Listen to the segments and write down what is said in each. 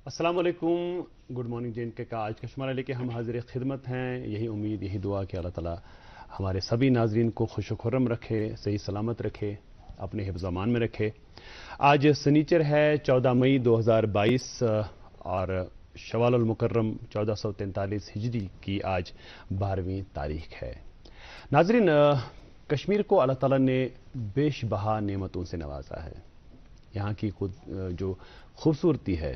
अस्सलाम वालेकुम, good morning J&K का आज का शुमारा लेके हम हाजिर खिदमत हैं। यही उम्मीद, यही दुआ कि अल्लाह ताला हमारे सभी नाजरीन को खुश खुर्रम रखे, सही सलामत रखे, अपने हिफ्ज़ अमान में रखे। आज सनीचर है 14 मई 2022 और शवाल अल मुकर्रम 1443 हिजरी की आज 12वीं तारीख है। नाजरीन, कश्मीर को अल्लाह ताला ने बेशबहा नेमतों से नवाजा है। यहाँ की जो खूबसूरती है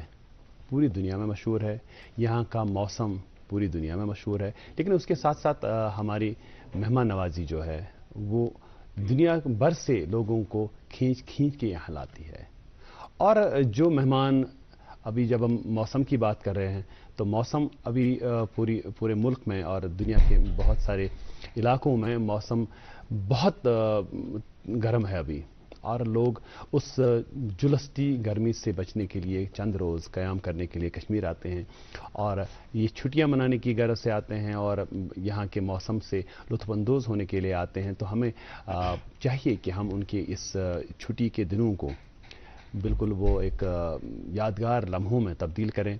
पूरी दुनिया में मशहूर है, यहाँ का मौसम पूरी दुनिया में मशहूर है, लेकिन उसके साथ साथ हमारी मेहमान नवाजी जो है वो दुनिया भर से लोगों को खींच के यहाँ लाती है। और जो मेहमान, अभी जब हम मौसम की बात कर रहे हैं तो मौसम अभी पूरे मुल्क में और दुनिया के बहुत सारे इलाकों में मौसम बहुत गर्म है अभी, और लोग उस जुलस्ती गर्मी से बचने के लिए चंद रोज़ क़याम करने के लिए कश्मीर आते हैं और ये छुट्टियां मनाने की गरज से आते हैं और यहाँ के मौसम से लुत्फ़अंदोज़ होने के लिए आते हैं। तो हमें चाहिए कि हम उनके इस छुट्टी के दिनों को बिल्कुल वो एक यादगार लम्हों में तब्दील करें,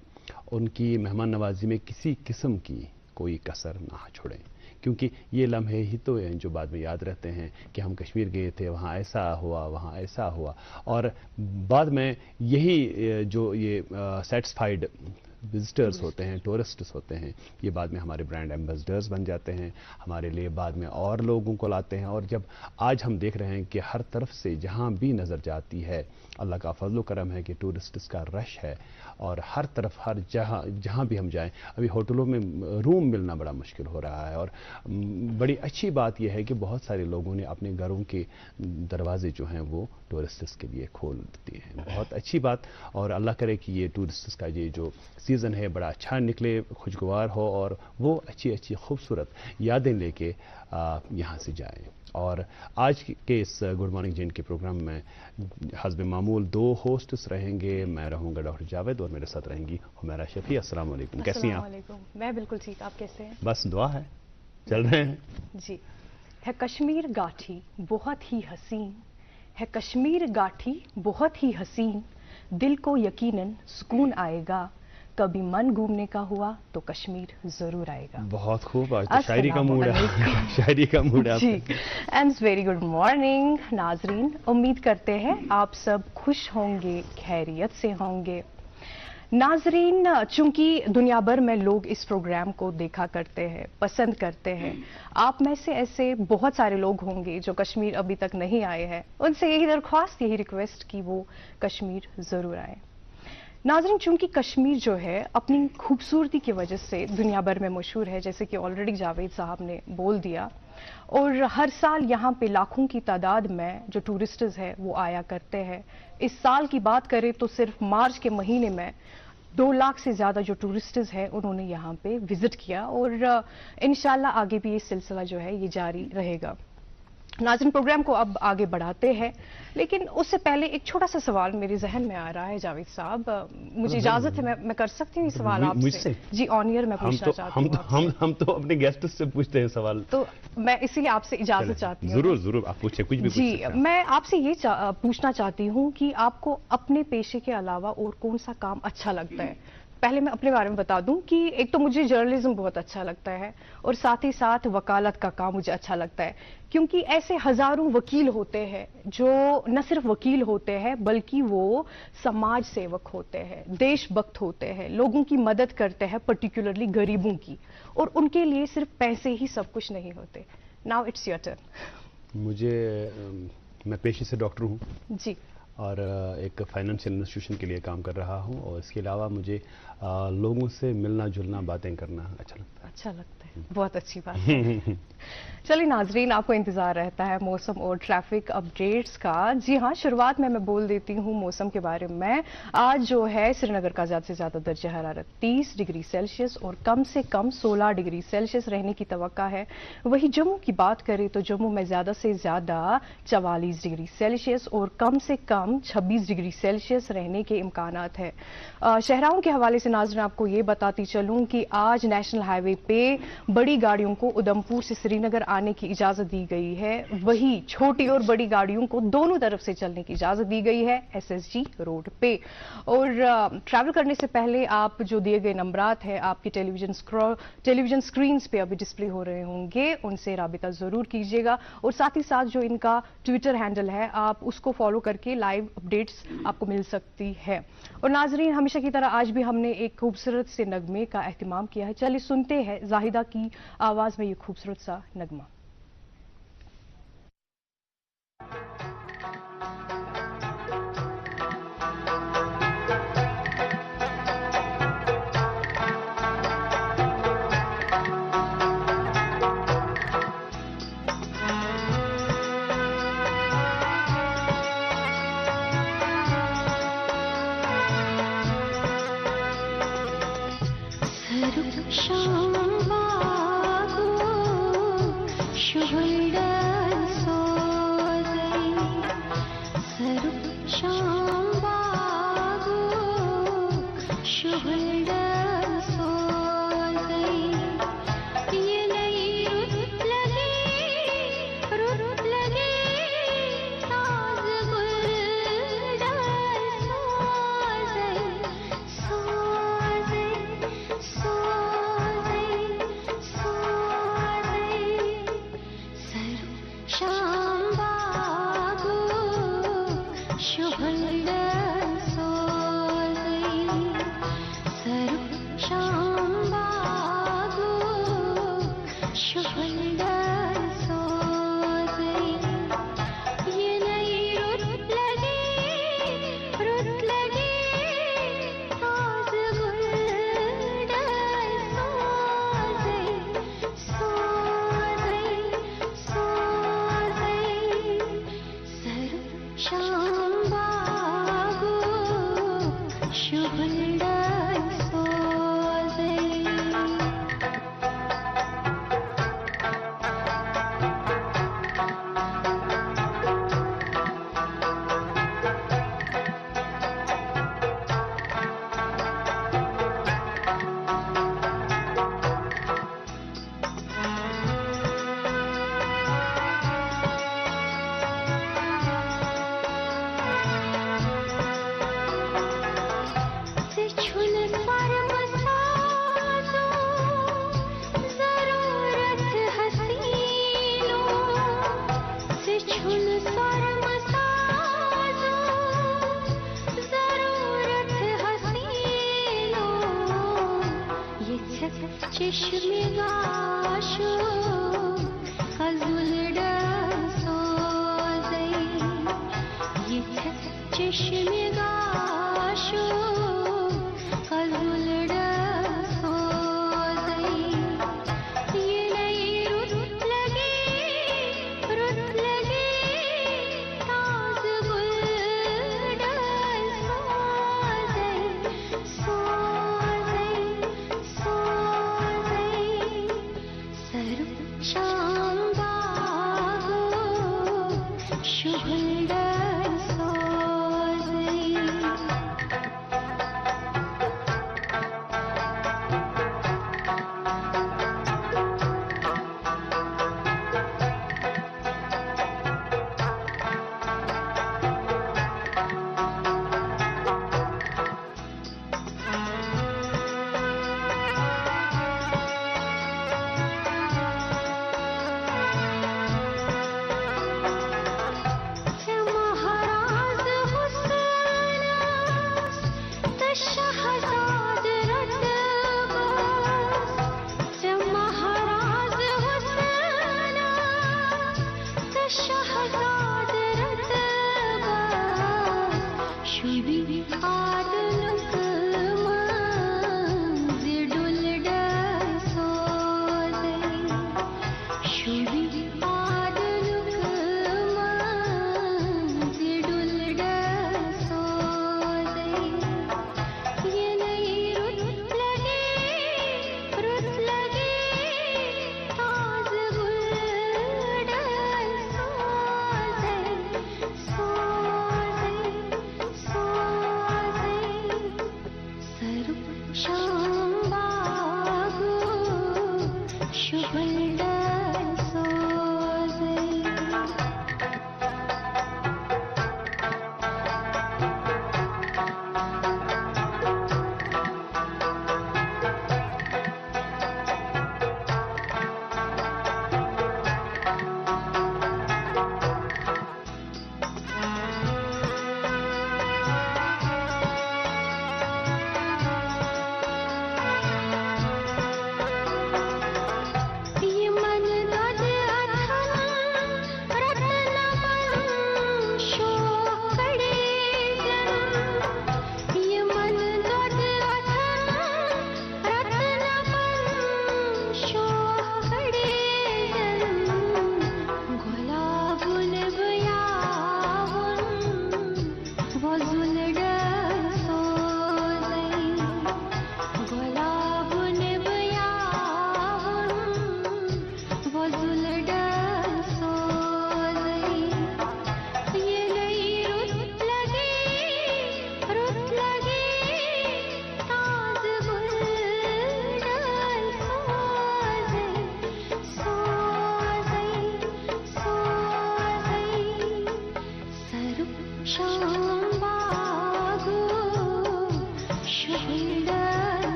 उनकी मेहमान नवाजी में किसी किस्म की कोई कसर ना छोड़ें, क्योंकि ये लम्हे ही तो हैं जो बाद में याद रहते हैं कि हम कश्मीर गए थे, वहाँ ऐसा हुआ, वहाँ ऐसा हुआ, और बाद में यही जो ये सेटिस्फाइड विजिटर्स होते हैं, टूरिस्ट्स होते हैं, ये बाद में हमारे ब्रांड एम्बेसडर्स बन जाते हैं, हमारे लिए बाद में और लोगों को लाते हैं। और जब आज हम देख रहे हैं कि हर तरफ से जहाँ भी नज़र जाती है अल्लाह का फजल करम है कि टूरिस्ट्स का रश है, और हर तरफ हर जहाँ भी हम जाएं, अभी होटलों में रूम मिलना बड़ा मुश्किल हो रहा है। और बड़ी अच्छी बात यह है कि बहुत सारे लोगों ने अपने घरों के दरवाजे जो हैं वो टूरिस्ट्स के लिए खोल दिए हैं। बहुत अच्छी बात, और अल्लाह करे कि ये टूरिस्ट्स का ये जो सीज़न है बड़ा अच्छा निकले, खुशगवार हो, और वो अच्छी खूबसूरत यादें लेके यहाँ से जाएं। और आज के इस गुड मॉर्निंग J&K प्रोग्राम में हस्ब मामूल 2 होस्ट्स रहेंगे। मैं रहूँगा डॉक्टर जावेद और मेरे साथ रहेंगी हुमैरा शफी। अस्सलाम वालेकुम, कैसी हैं आप? मैं बिल्कुल ठीक, आप कैसे हैं? बस दुआ है, चल रहे हैं जी। है कश्मीर गाठी बहुत ही हसीन, है कश्मीर गाठी बहुत ही हसीन, दिल को यकीनन सुकून आएगा, कभी मन घूमने का हुआ तो कश्मीर जरूर आएगा। बहुत खूब, आज तो शायरी का मूड है। शायरी का मूड है जी। एंड वेरी गुड मॉर्निंग नाजरीन, उम्मीद करते हैं आप सब खुश होंगे, खैरियत से होंगे। नाजरीन, चूंकि दुनिया भर में लोग इस प्रोग्राम को देखा करते हैं, पसंद करते हैं, आप में से ऐसे बहुत सारे लोग होंगे जो कश्मीर अभी तक नहीं आए हैं। उनसे यही दरख्वास्त, यही रिक्वेस्ट कि वो कश्मीर जरूर आए। नाज़रीन, चूंकि कश्मीर जो है अपनी खूबसूरती की वजह से दुनिया भर में मशहूर है, जैसे कि ऑलरेडी जावेद साहब ने बोल दिया, और हर साल यहाँ पे लाखों की तादाद में जो टूरिस्ट्स है वो आया करते हैं। इस साल की बात करें तो सिर्फ मार्च के महीने में 2 लाख से ज़्यादा जो टूरिस्ट्स हैं उन्होंने यहाँ पे विजिट किया, और इंशाल्लाह आगे भी ये सिलसिला जो है ये जारी रहेगा। नाज़रीन, प्रोग्राम को अब आगे बढ़ाते हैं, लेकिन उससे पहले एक छोटा सा सवाल मेरे जहन में आ रहा है। जावेद साहब, मुझे इजाजत है, मैं कर सकती हूँ ये सवाल आपसे? जी, ऑन एयर मैं पूछना चाहती हूँ। हम तो अपने गेस्ट से पूछते हैं सवाल, तो मैं इसीलिए आपसे इजाजत चाहती हूँ। जरूर आप पूछे, कुछ भी जी। मैं आपसे ये पूछना चाहती हूँ कि आपको अपने पेशे के अलावा और कौन सा काम अच्छा लगता है? पहले मैं अपने बारे में बता दूं कि एक तो मुझे जर्नलिज्म बहुत अच्छा लगता है, और साथ ही साथ वकालत का काम मुझे अच्छा लगता है, क्योंकि ऐसे हजारों वकील होते हैं जो न सिर्फ वकील होते हैं बल्कि वो समाज सेवक होते हैं, देशभक्त होते हैं, लोगों की मदद करते हैं, पर्टिकुलरली गरीबों की, और उनके लिए सिर्फ पैसे ही सब कुछ नहीं होते। Now it's your turn. मैं पेशे से डॉक्टर हूँ जी, और एक फाइनेंशियल इंस्टीट्यूशन के लिए काम कर रहा हूँ, और इसके अलावा मुझे लोगों से मिलना जुलना, बातें करना अच्छा लगता है। अच्छा लगता है, बहुत अच्छी बात है। चलिए नाजरीन, आपको इंतजार रहता है मौसम और ट्रैफिक अपडेट्स का। जी हाँ, शुरुआत में मैं बोल देती हूँ मौसम के बारे में। आज जो है श्रीनगर का ज़्यादा से ज़्यादा दर्जा हरारत 30 डिग्री सेल्सियस और कम से कम 16 डिग्री सेल्सियस रहने की तवक्का है। वहीं जम्मू की बात करें तो जम्मू में ज़्यादा से ज़्यादा 44 डिग्री सेल्सियस और कम से कम कम 26 डिग्री सेल्सियस रहने के इम्कानात है। शहराओं के हवाले से नाज़रीन आपको ये बताती चलूं कि आज नेशनल हाईवे पे बड़ी गाड़ियों को उधमपुर से श्रीनगर आने की इजाज़त दी गई है, वही छोटी और बड़ी गाड़ियों को दोनों तरफ से चलने की इजाज़त दी गई है SSG रोड पे। और ट्रैवल करने से पहले आप जो दिए गए नंबरात हैं आपकी टेलीविजन स्क्रीन पे अभी डिस्प्ले हो रहे होंगे, उनसे राबिता ज़रूर कीजिएगा। और साथ ही साथ जो इनका ट्विटर हैंडल है आप उसको फॉलो करके लाइव अपडेट्स आपको मिल सकती है। और नाजरीन हमेशा की तरह आज भी हमने एक खूबसूरत से नगमे का एहतमाम किया है, चलिए सुनते हैं जाहिदा की आवाज़ में ये खूबसूरत सा नगमा।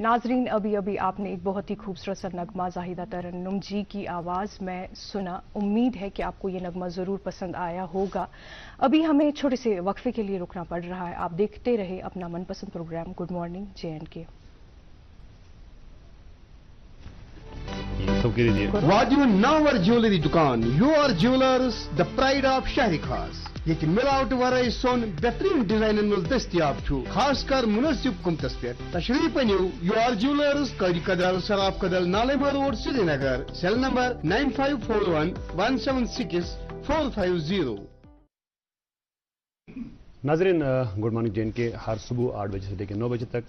नाजरीन, अभी अभी आपने एक बहुत ही खूबसूरत सा नगमा जाहिदा तरन्नुम जी की आवाज़ में सुना। उम्मीद है कि आपको ये नगमा ज़रूर पसंद आया होगा। अभी हमें छोटे से वक्फे के लिए रुकना पड़ रहा है। आप देखते रहे अपना मनपसंद प्रोग्राम गुड मॉर्निंग J&K। वाजिब नावर ज्वेलरी दुकान, your jewellers the pride of शहर खास। ये मिलावट वराई सोन बेहतरीन डिजाइन में दस्तियाब खास कर मुनसिब कुमतस पे तशरीफ अनियो योर ज्वेलर्स करी कदल सराफ कदल नालेमा रोड श्रीनगर। Cell number 9541176450। नाजरीन, गुड मॉर्निंग J&K हर सुबह 8 बजे से लेकर 9 बजे तक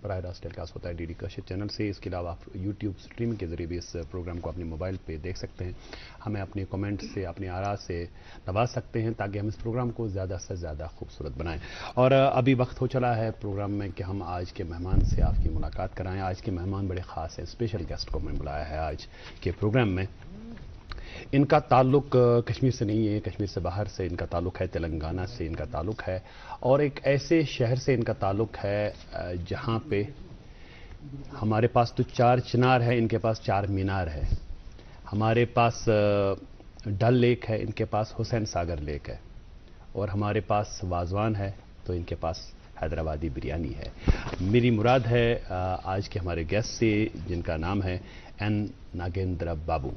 बराह रास्त टेलीकास्ट होता है DD Kashir चैनल से। इसके अलावा आप यूट्यूब स्ट्रीमिंग के जरिए भी इस प्रोग्राम को अपने मोबाइल पे देख सकते हैं। हमें अपने कमेंट से, अपनी आरा से नवाज सकते हैं ताकि हम इस प्रोग्राम को ज़्यादा से ज़्यादा खूबसूरत बनाएं। और अभी वक्त हो चला है प्रोग्राम में कि हम आज के मेहमान से आपकी मुलाकात कराएं। आज के मेहमान बड़े ख़ास हैं, स्पेशल गेस्ट को मैं बुलाया है आज के प्रोग्राम में। इनका ताल्लुक कश्मीर से नहीं है, कश्मीर से बाहर से इनका ताल्लुक है, तेलंगाना से इनका ताल्लुक है और एक ऐसे शहर से इनका ताल्लुक है जहां पे हमारे पास तो 4 चिनार है, इनके पास 4 मीनार है। हमारे पास डल लेक है, इनके पास हुसैन सागर लेक है। और हमारे पास वाजवान है तो इनके पास हैदराबादी बिरयानी है। मेरी मुराद है आज के हमारे गेस्ट से जिनका नाम है एन नागेंद्र बाबू।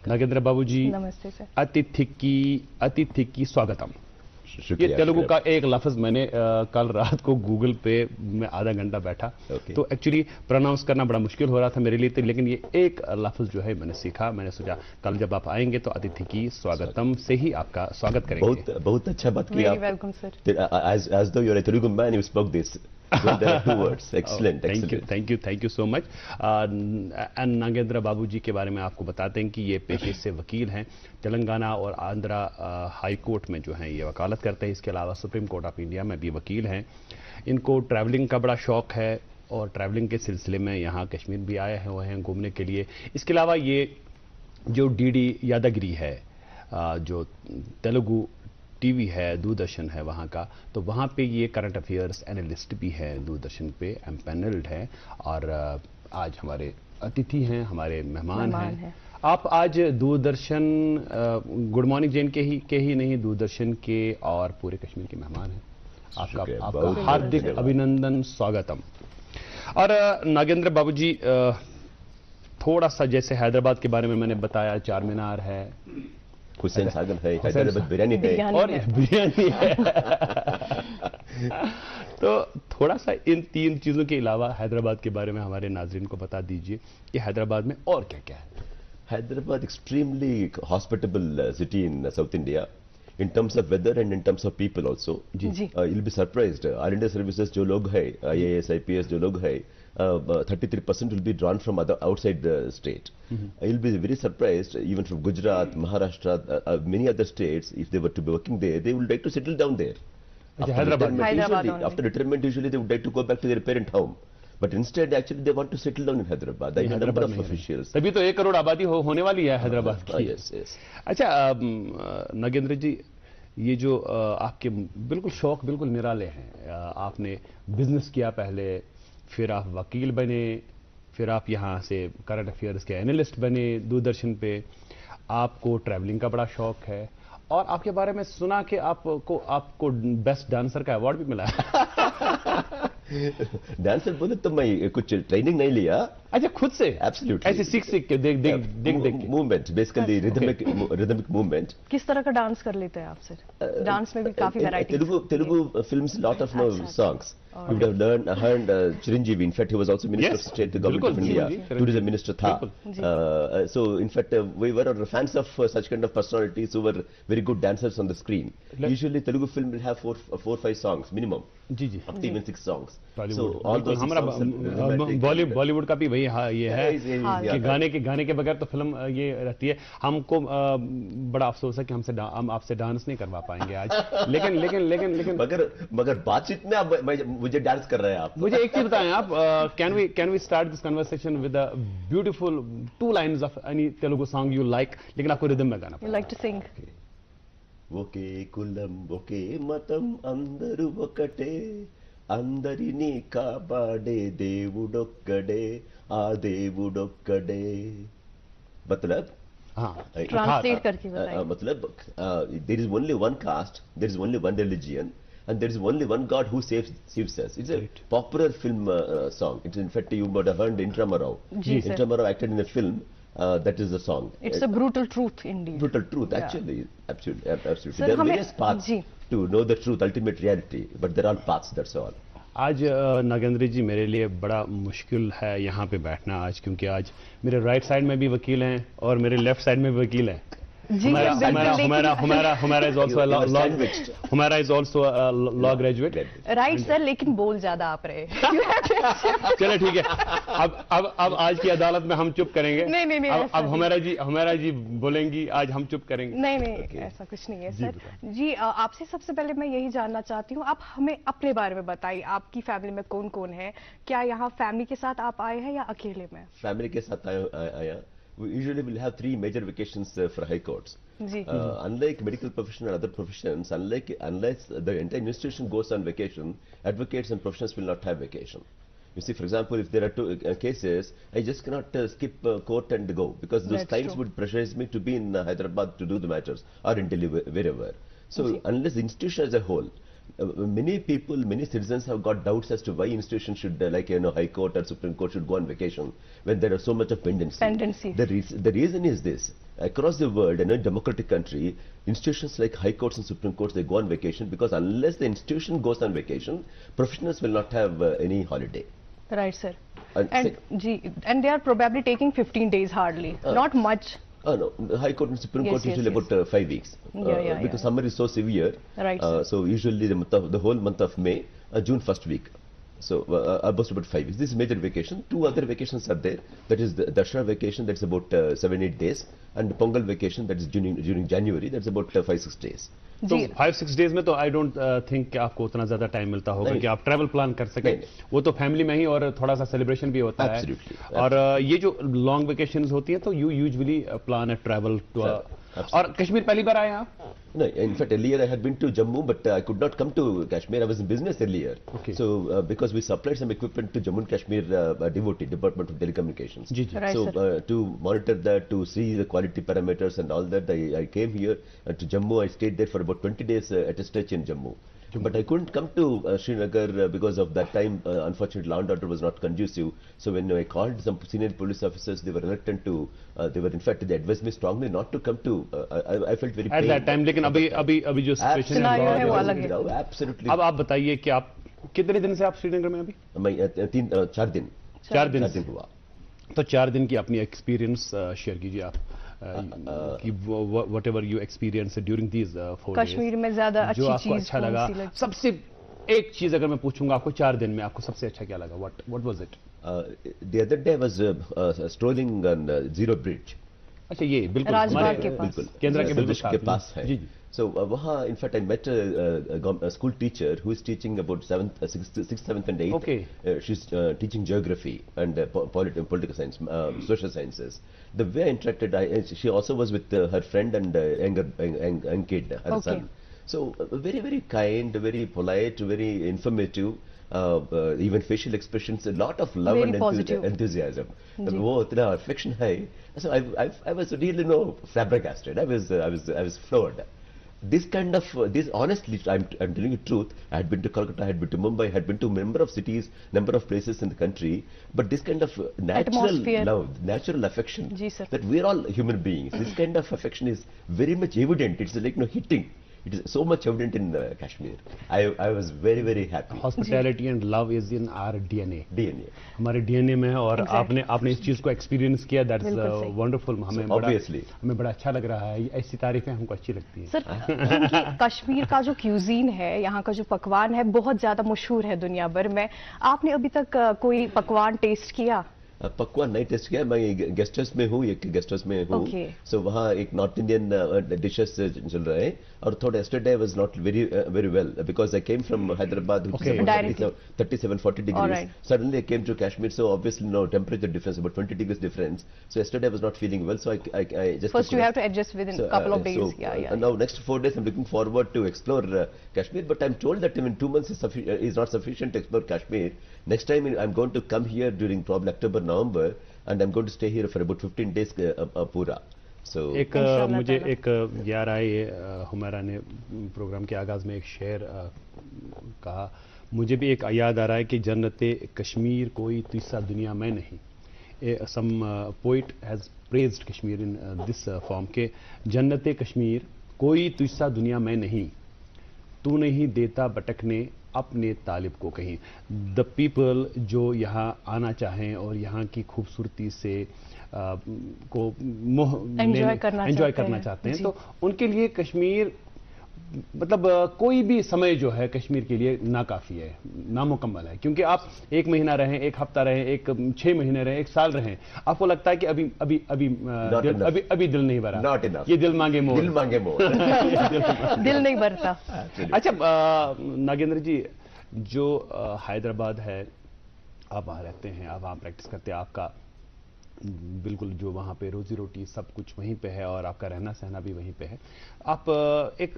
नागेंद्र बाबू जी, नमस्ते सर। अतिथि की स्वागतम। ये तेलुगु का एक लफ्ज मैंने कल रात को गूगल पे में आधा घंटा बैठा तो एक्चुअली प्रोनाउंस करना बड़ा मुश्किल हो रहा था मेरे लिए, लेकिन ये एक लफ्ज जो है मैंने सीखा। मैंने सोचा कल जब आप आएंगे तो अतिथि की स्वागतम से ही आपका स्वागत करेंगे। बहुत अच्छा बात किया। Welcome sir. As though you're a Telugu man, you spoke this. Well, there are 2 words. Excellent. Thank you so much. Nagendra Babu ji के बारे में आपको बताते हैं कि ये पेशे से वकील हैं। तेलंगाना और आंध्रा हाई कोर्ट में जो हैं ये वकालत करते हैं। इसके अलावा सुप्रीम कोर्ट ऑफ इंडिया में भी वकील हैं। इनको ट्रैवलिंग का बड़ा शौक है और ट्रैवलिंग के सिलसिले में यहाँ कश्मीर भी आए हैं घूमने के लिए। इसके अलावा ये जो DD यादगिरी है, जो तेलुगु टीवी है, दूरदर्शन है वहाँ का, तो वहाँ पे ये करंट अफेयर्स एनालिस्ट भी है दूरदर्शन पे, एम्पैनल्ड है। और आज हमारे अतिथि हैं, हमारे मेहमान हैं। आप आज दूरदर्शन गुड मॉर्निंग J&K के ही नहीं, दूरदर्शन के और पूरे कश्मीर के मेहमान हैं। आपका हार्दिक अभिनंदन, स्वागतम। और नागेंद्र बाबू जी, थोड़ा सा जैसे हैदराबाद के बारे में मैंने बताया, 4 मीनार है, हुसैन सागर है, हैदराबाद बिरयानी है और बिरयानी है। तो थोड़ा सा इन 3 चीजों के अलावा हैदराबाद के बारे में हमारे नाज़रीन को बता दीजिए कि हैदराबाद में और क्या क्या है। Hyderabad extremely hospitable city in South India in terms of weather and in terms of people also. You'll be surprised. All India services जो लोग हैं, IAS, IPS जो लोग हैं, 33% will be drawn from outside the state. You'll be very surprised, even from Gujarat, Maharashtra, many other states, if they were to be working there, they would like to settle down there. After retirement, usually they would like to go back to their parent home. But instead, actually, they want to settle down in Hyderabad. I have a number of officials. तभी तो 1 करोड़ आबादी होने वाली है हैदराबाद की। Yes. अच्छा नागेंद्र जी, ये जो आपके बिल्कुल शौक बिल्कुल निराले हैं। आपने बिजनेस किया पहले, फिर आप वकील बने, फिर आप यहाँ से करंट अफेयर्स के एनालिस्ट बने दूरदर्शन पे। आपको ट्रैवलिंग का बड़ा शौक है और आपके बारे में सुना कि आपको बेस्ट डांसर का अवार्ड भी मिला है। डांसर बोले तो मैं कुछ ट्रेनिंग नहीं लिया, अच्छा खुद से Absolutely. ऐसे सीख के देख के movement, basically rhythmic movement. किस तरह का डांस कर लेते हैं आप सर? डांस में भी काफी variety. Telugu films, lot of songs. You would have heard Chiranjeevi. In fact, he was also Minister of State, the Government of India. Tourism Minister tha. So, in fact, we were fans of such kind of personalities who were very good dancers on the screen. Usually, Telugu film will have 4 or 5 songs minimum. Up to even 6 songs. So, all those songs. Bollywood का भी वही ये है कि गाने के बगैर तो फिल्म ये रहती है। हमको बड़ा अफसोस है कि हम आपसे डांस नहीं करवा पाएंगे आज। लेकिन मगर बातचीत में आप मुझे डांस कर रहे हैं आप। मुझे एक चीज बताएं आप, can we start this conversation with a beautiful 2 lines of any Telugu song you like, लेकिन आपको रिदम में गाना। You like to sing. ఒకే కులం ఒకే మతం అందరూ ఒకటే, అందరినీ కాపాడే దేవుడొక్కడే, ఆ దేవుడొక్కడే। मतलब ट्रांसलेट करके बताइए। मतलब there is only one caste, there is only one religion, and there is only one God who saves us. It's a popular film song. It's in fact you might have heard Intramarao. Intramarao acted in a film. That is the song. It's a brutal truth indeed. Brutal truth, actually, absolutely. Sir, there are various paths to know the truth, ultimate reality, but there are paths. That's all. आज नागेंद्र जी मेरे लिए बड़ा मुश्किल है यहाँ पे बैठना आज, क्योंकि आज मेरे राइट साइड में भी वकील हैं और मेरे लेफ्ट साइड में भी वकील हैं। Humaira is also law graduate. Right sir, लेकिन बोल ज्यादा आप रहे। चलो ठीक है, अब आज की अदालत में हम चुप करेंगे। नहीं अब हुमैरा जी बोलेंगी, आज हम चुप करेंगे। नहीं ऐसा कुछ नहीं है सर जी। आपसे सबसे पहले मैं यही जानना चाहती हूँ, आप हमें अपने बारे में बताइए। आपकी फैमिली में कौन कौन है? क्या यहाँ फैमिली के साथ आप आए हैं या अकेले में? फैमिली के साथ आया। We usually will have 3 major vacations for high courts. Unlike medical profession and other professions, unless the entire institution goes on vacation, advocates and professionals will not have vacation. You see, for example, if there are 2 cases, I just cannot skip court and go, because those clients would pressurize me to be in Hyderabad to do the matters, or in Delhi, wherever. So, unless the institution as a whole, many people, many citizens have got doubts as to why institutions should, like High Court or Supreme Court should go on vacation when there are so much of pendency. The reason is this: across the world, in a democratic country, institutions like High Courts and Supreme Courts, they go on vacation, because unless the institution goes on vacation, professionals will not have any holiday. Right, sir. And they are probably taking 15 days hardly, not much. No, the High Court and Supreme Court usually about 5 weeks, because summer is so severe. Right. So usually the whole month of May, June first week. So almost about 5 weeks. This is major vacation. 2 other vacations are there. That is the Dashra vacation, that's about 7-8 days, and the Pongal vacation, that is during January, that's about 5-6 days. तो 5-6 days में तो I don't think कि आपको उतना ज्यादा time मिलता होगा कि आप ट्रैवल प्लान कर सकें। वो तो फैमिली में ही और थोड़ा सा सेलिब्रेशन भी होता है। और ये जो लॉन्ग वेकेशंस होती है तो you usually plan a travel to. और कश्मीर पहली बार आए आप? No, in fact, earlier I had been to Jammu, but I could not come to Kashmir. I was in business earlier. So, because we supplied some equipment to Jammu and Kashmir DOT, Department of Telecommunications. Right, so, to monitor that, to see the quality parameters and all that, I came here to Jammu. I stayed there for about 20 days at a stretch in Jammu. But I couldn't come to Srinagar because of that time. Unfortunately, law and order was not conducive. So when I called some senior police officers, they were reluctant to. In fact, they advised me strongly not to come to. I felt very at that time. लेकिन अभी जो situation है वो अलग है। Absolutely. अब आप बताइए कि आप कितने दिन से आप श्रीनगर में अभी? मैं 4 दिन। 4 दिन हुआ। तो 4 दिन की अपनी एक्सपीरियंस शेयर कीजिए आप। कि whatever you experience during these 4 days, Kashmir में ज्यादा जो आपको अच्छा लगा, सबसे एक चीज अगर मैं पूछूंगा आपको 4 दिन में आपको सबसे अच्छा क्या लगा? what was it? The other day I was strolling on Zero Bridge. अच्छा, ये बिल्कुल हमारे केंद्र के पास है। So in fact I met a school teacher who is teaching about 6th, 7th and 8th. Okay. She's teaching geography and political science, social sciences. The way I interacted, she also was with her friend and young kid, her son. So very, very kind, very polite, very informative. Even facial expressions, a lot of love very and enthusiasm. Affection high. So I was really flabbergasted. I was floored. this kind of, this honestly, I'm telling you the truth, I had been to Kolkata, I had been to Mumbai, I had been to a number of cities, number of places in the country, but this kind of natural Atmosphere. love, natural affection, Ji, sir. that we're all human beings, this kind of affection is very much evident. It's like hitting. It is so much evident in Kashmir. I was very, very happy. Hospitality and love is in our DNA. DNA. हमारे DNA में है और Exactly. आपने इस चीज को experience किया. That's बिल्कुल सही. wonderful. Obviously. हमें बड़ा अच्छा लग रहा है. ऐसी तारीफें हमको अच्छी लगती हैं. सर, क्योंकि कश्मीर का जो क्यूजीन है, यहाँ का जो पकवान है, बहुत ज्यादा मशहूर है दुनिया भर में. आपने अभी तक कोई पकवान टेस्ट किया? पकवान नहीं टेस्ट किया. मैं गेस्ट हाउस में हूँ, एक गेस्ट हाउस में हूँ. Okay. सो वहाँ एक नॉर्थ इंडियन डिशेस चल रहे हैं और थोड़ा yesterday was not very well because I came from Hyderabad, which is about 37-40 degrees. Alright. Suddenly I came to Kashmir, so obviously no temperature difference, about 20 degrees difference. So yesterday I was not feeling well, so I just First you have to adjust within a couple of days. So, now next 4 days I'm looking forward to explore Kashmir, but I'm told that even 2 months is not sufficient to explore Kashmir. Next time I'm going to come here during probably October, November, and I'm going to stay here for about 15 days pura. So एक मुझे एक याद आए, हुमैरा ने programme के आगाज में एक शेर कहा. मुझे भी एक याद आ रहा है कि जन्नते कश्मीर कोई तीसरा दुनिया में नहीं. Some poet has praised Kashmir in this form के जन्नते कश्मीर कोई तीसरा दुनिया में नहीं, तू नहीं देता भटकने अपने तालिब को कहीं. द पीपल जो यहाँ आना चाहें और यहाँ की खूबसूरती से को एंजॉय करना चाहते हैं, तो उनके लिए कश्मीर मतलब कोई भी समय जो है कश्मीर के लिए नाकाफी है, नामुकम्मल है. क्योंकि आप 1 महीना रहें, 1 हफ्ता रहें, 6 महीने रहें, 1 साल रहें, आपको लगता है कि अभी दिल नहीं भरा. Not enough. ये दिल मांगे मोर. दिल मांगे मोर. दिल नहीं भरता. अच्छा नागेंद्र जी, जो हैदराबाद है, आप वहाँ रहते हैं, आप वहाँ प्रैक्टिस करते हैं, आपका बिल्कुल जो वहाँ पे रोजी रोटी सब कुछ वहीं पे है और आपका रहना सहना भी वहीं पे है. आप एक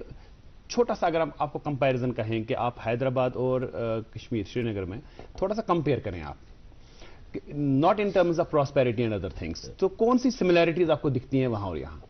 छोटा सा अगर आपको कंपैरिजन कहें कि आप हैदराबाद और कश्मीर श्रीनगर में थोड़ा सा कंपेयर करें आप, not in terms of prosperity and other things, तो कौन सी सिमिलैरिटीज आपको दिखती हैं वहाँ और यहाँ?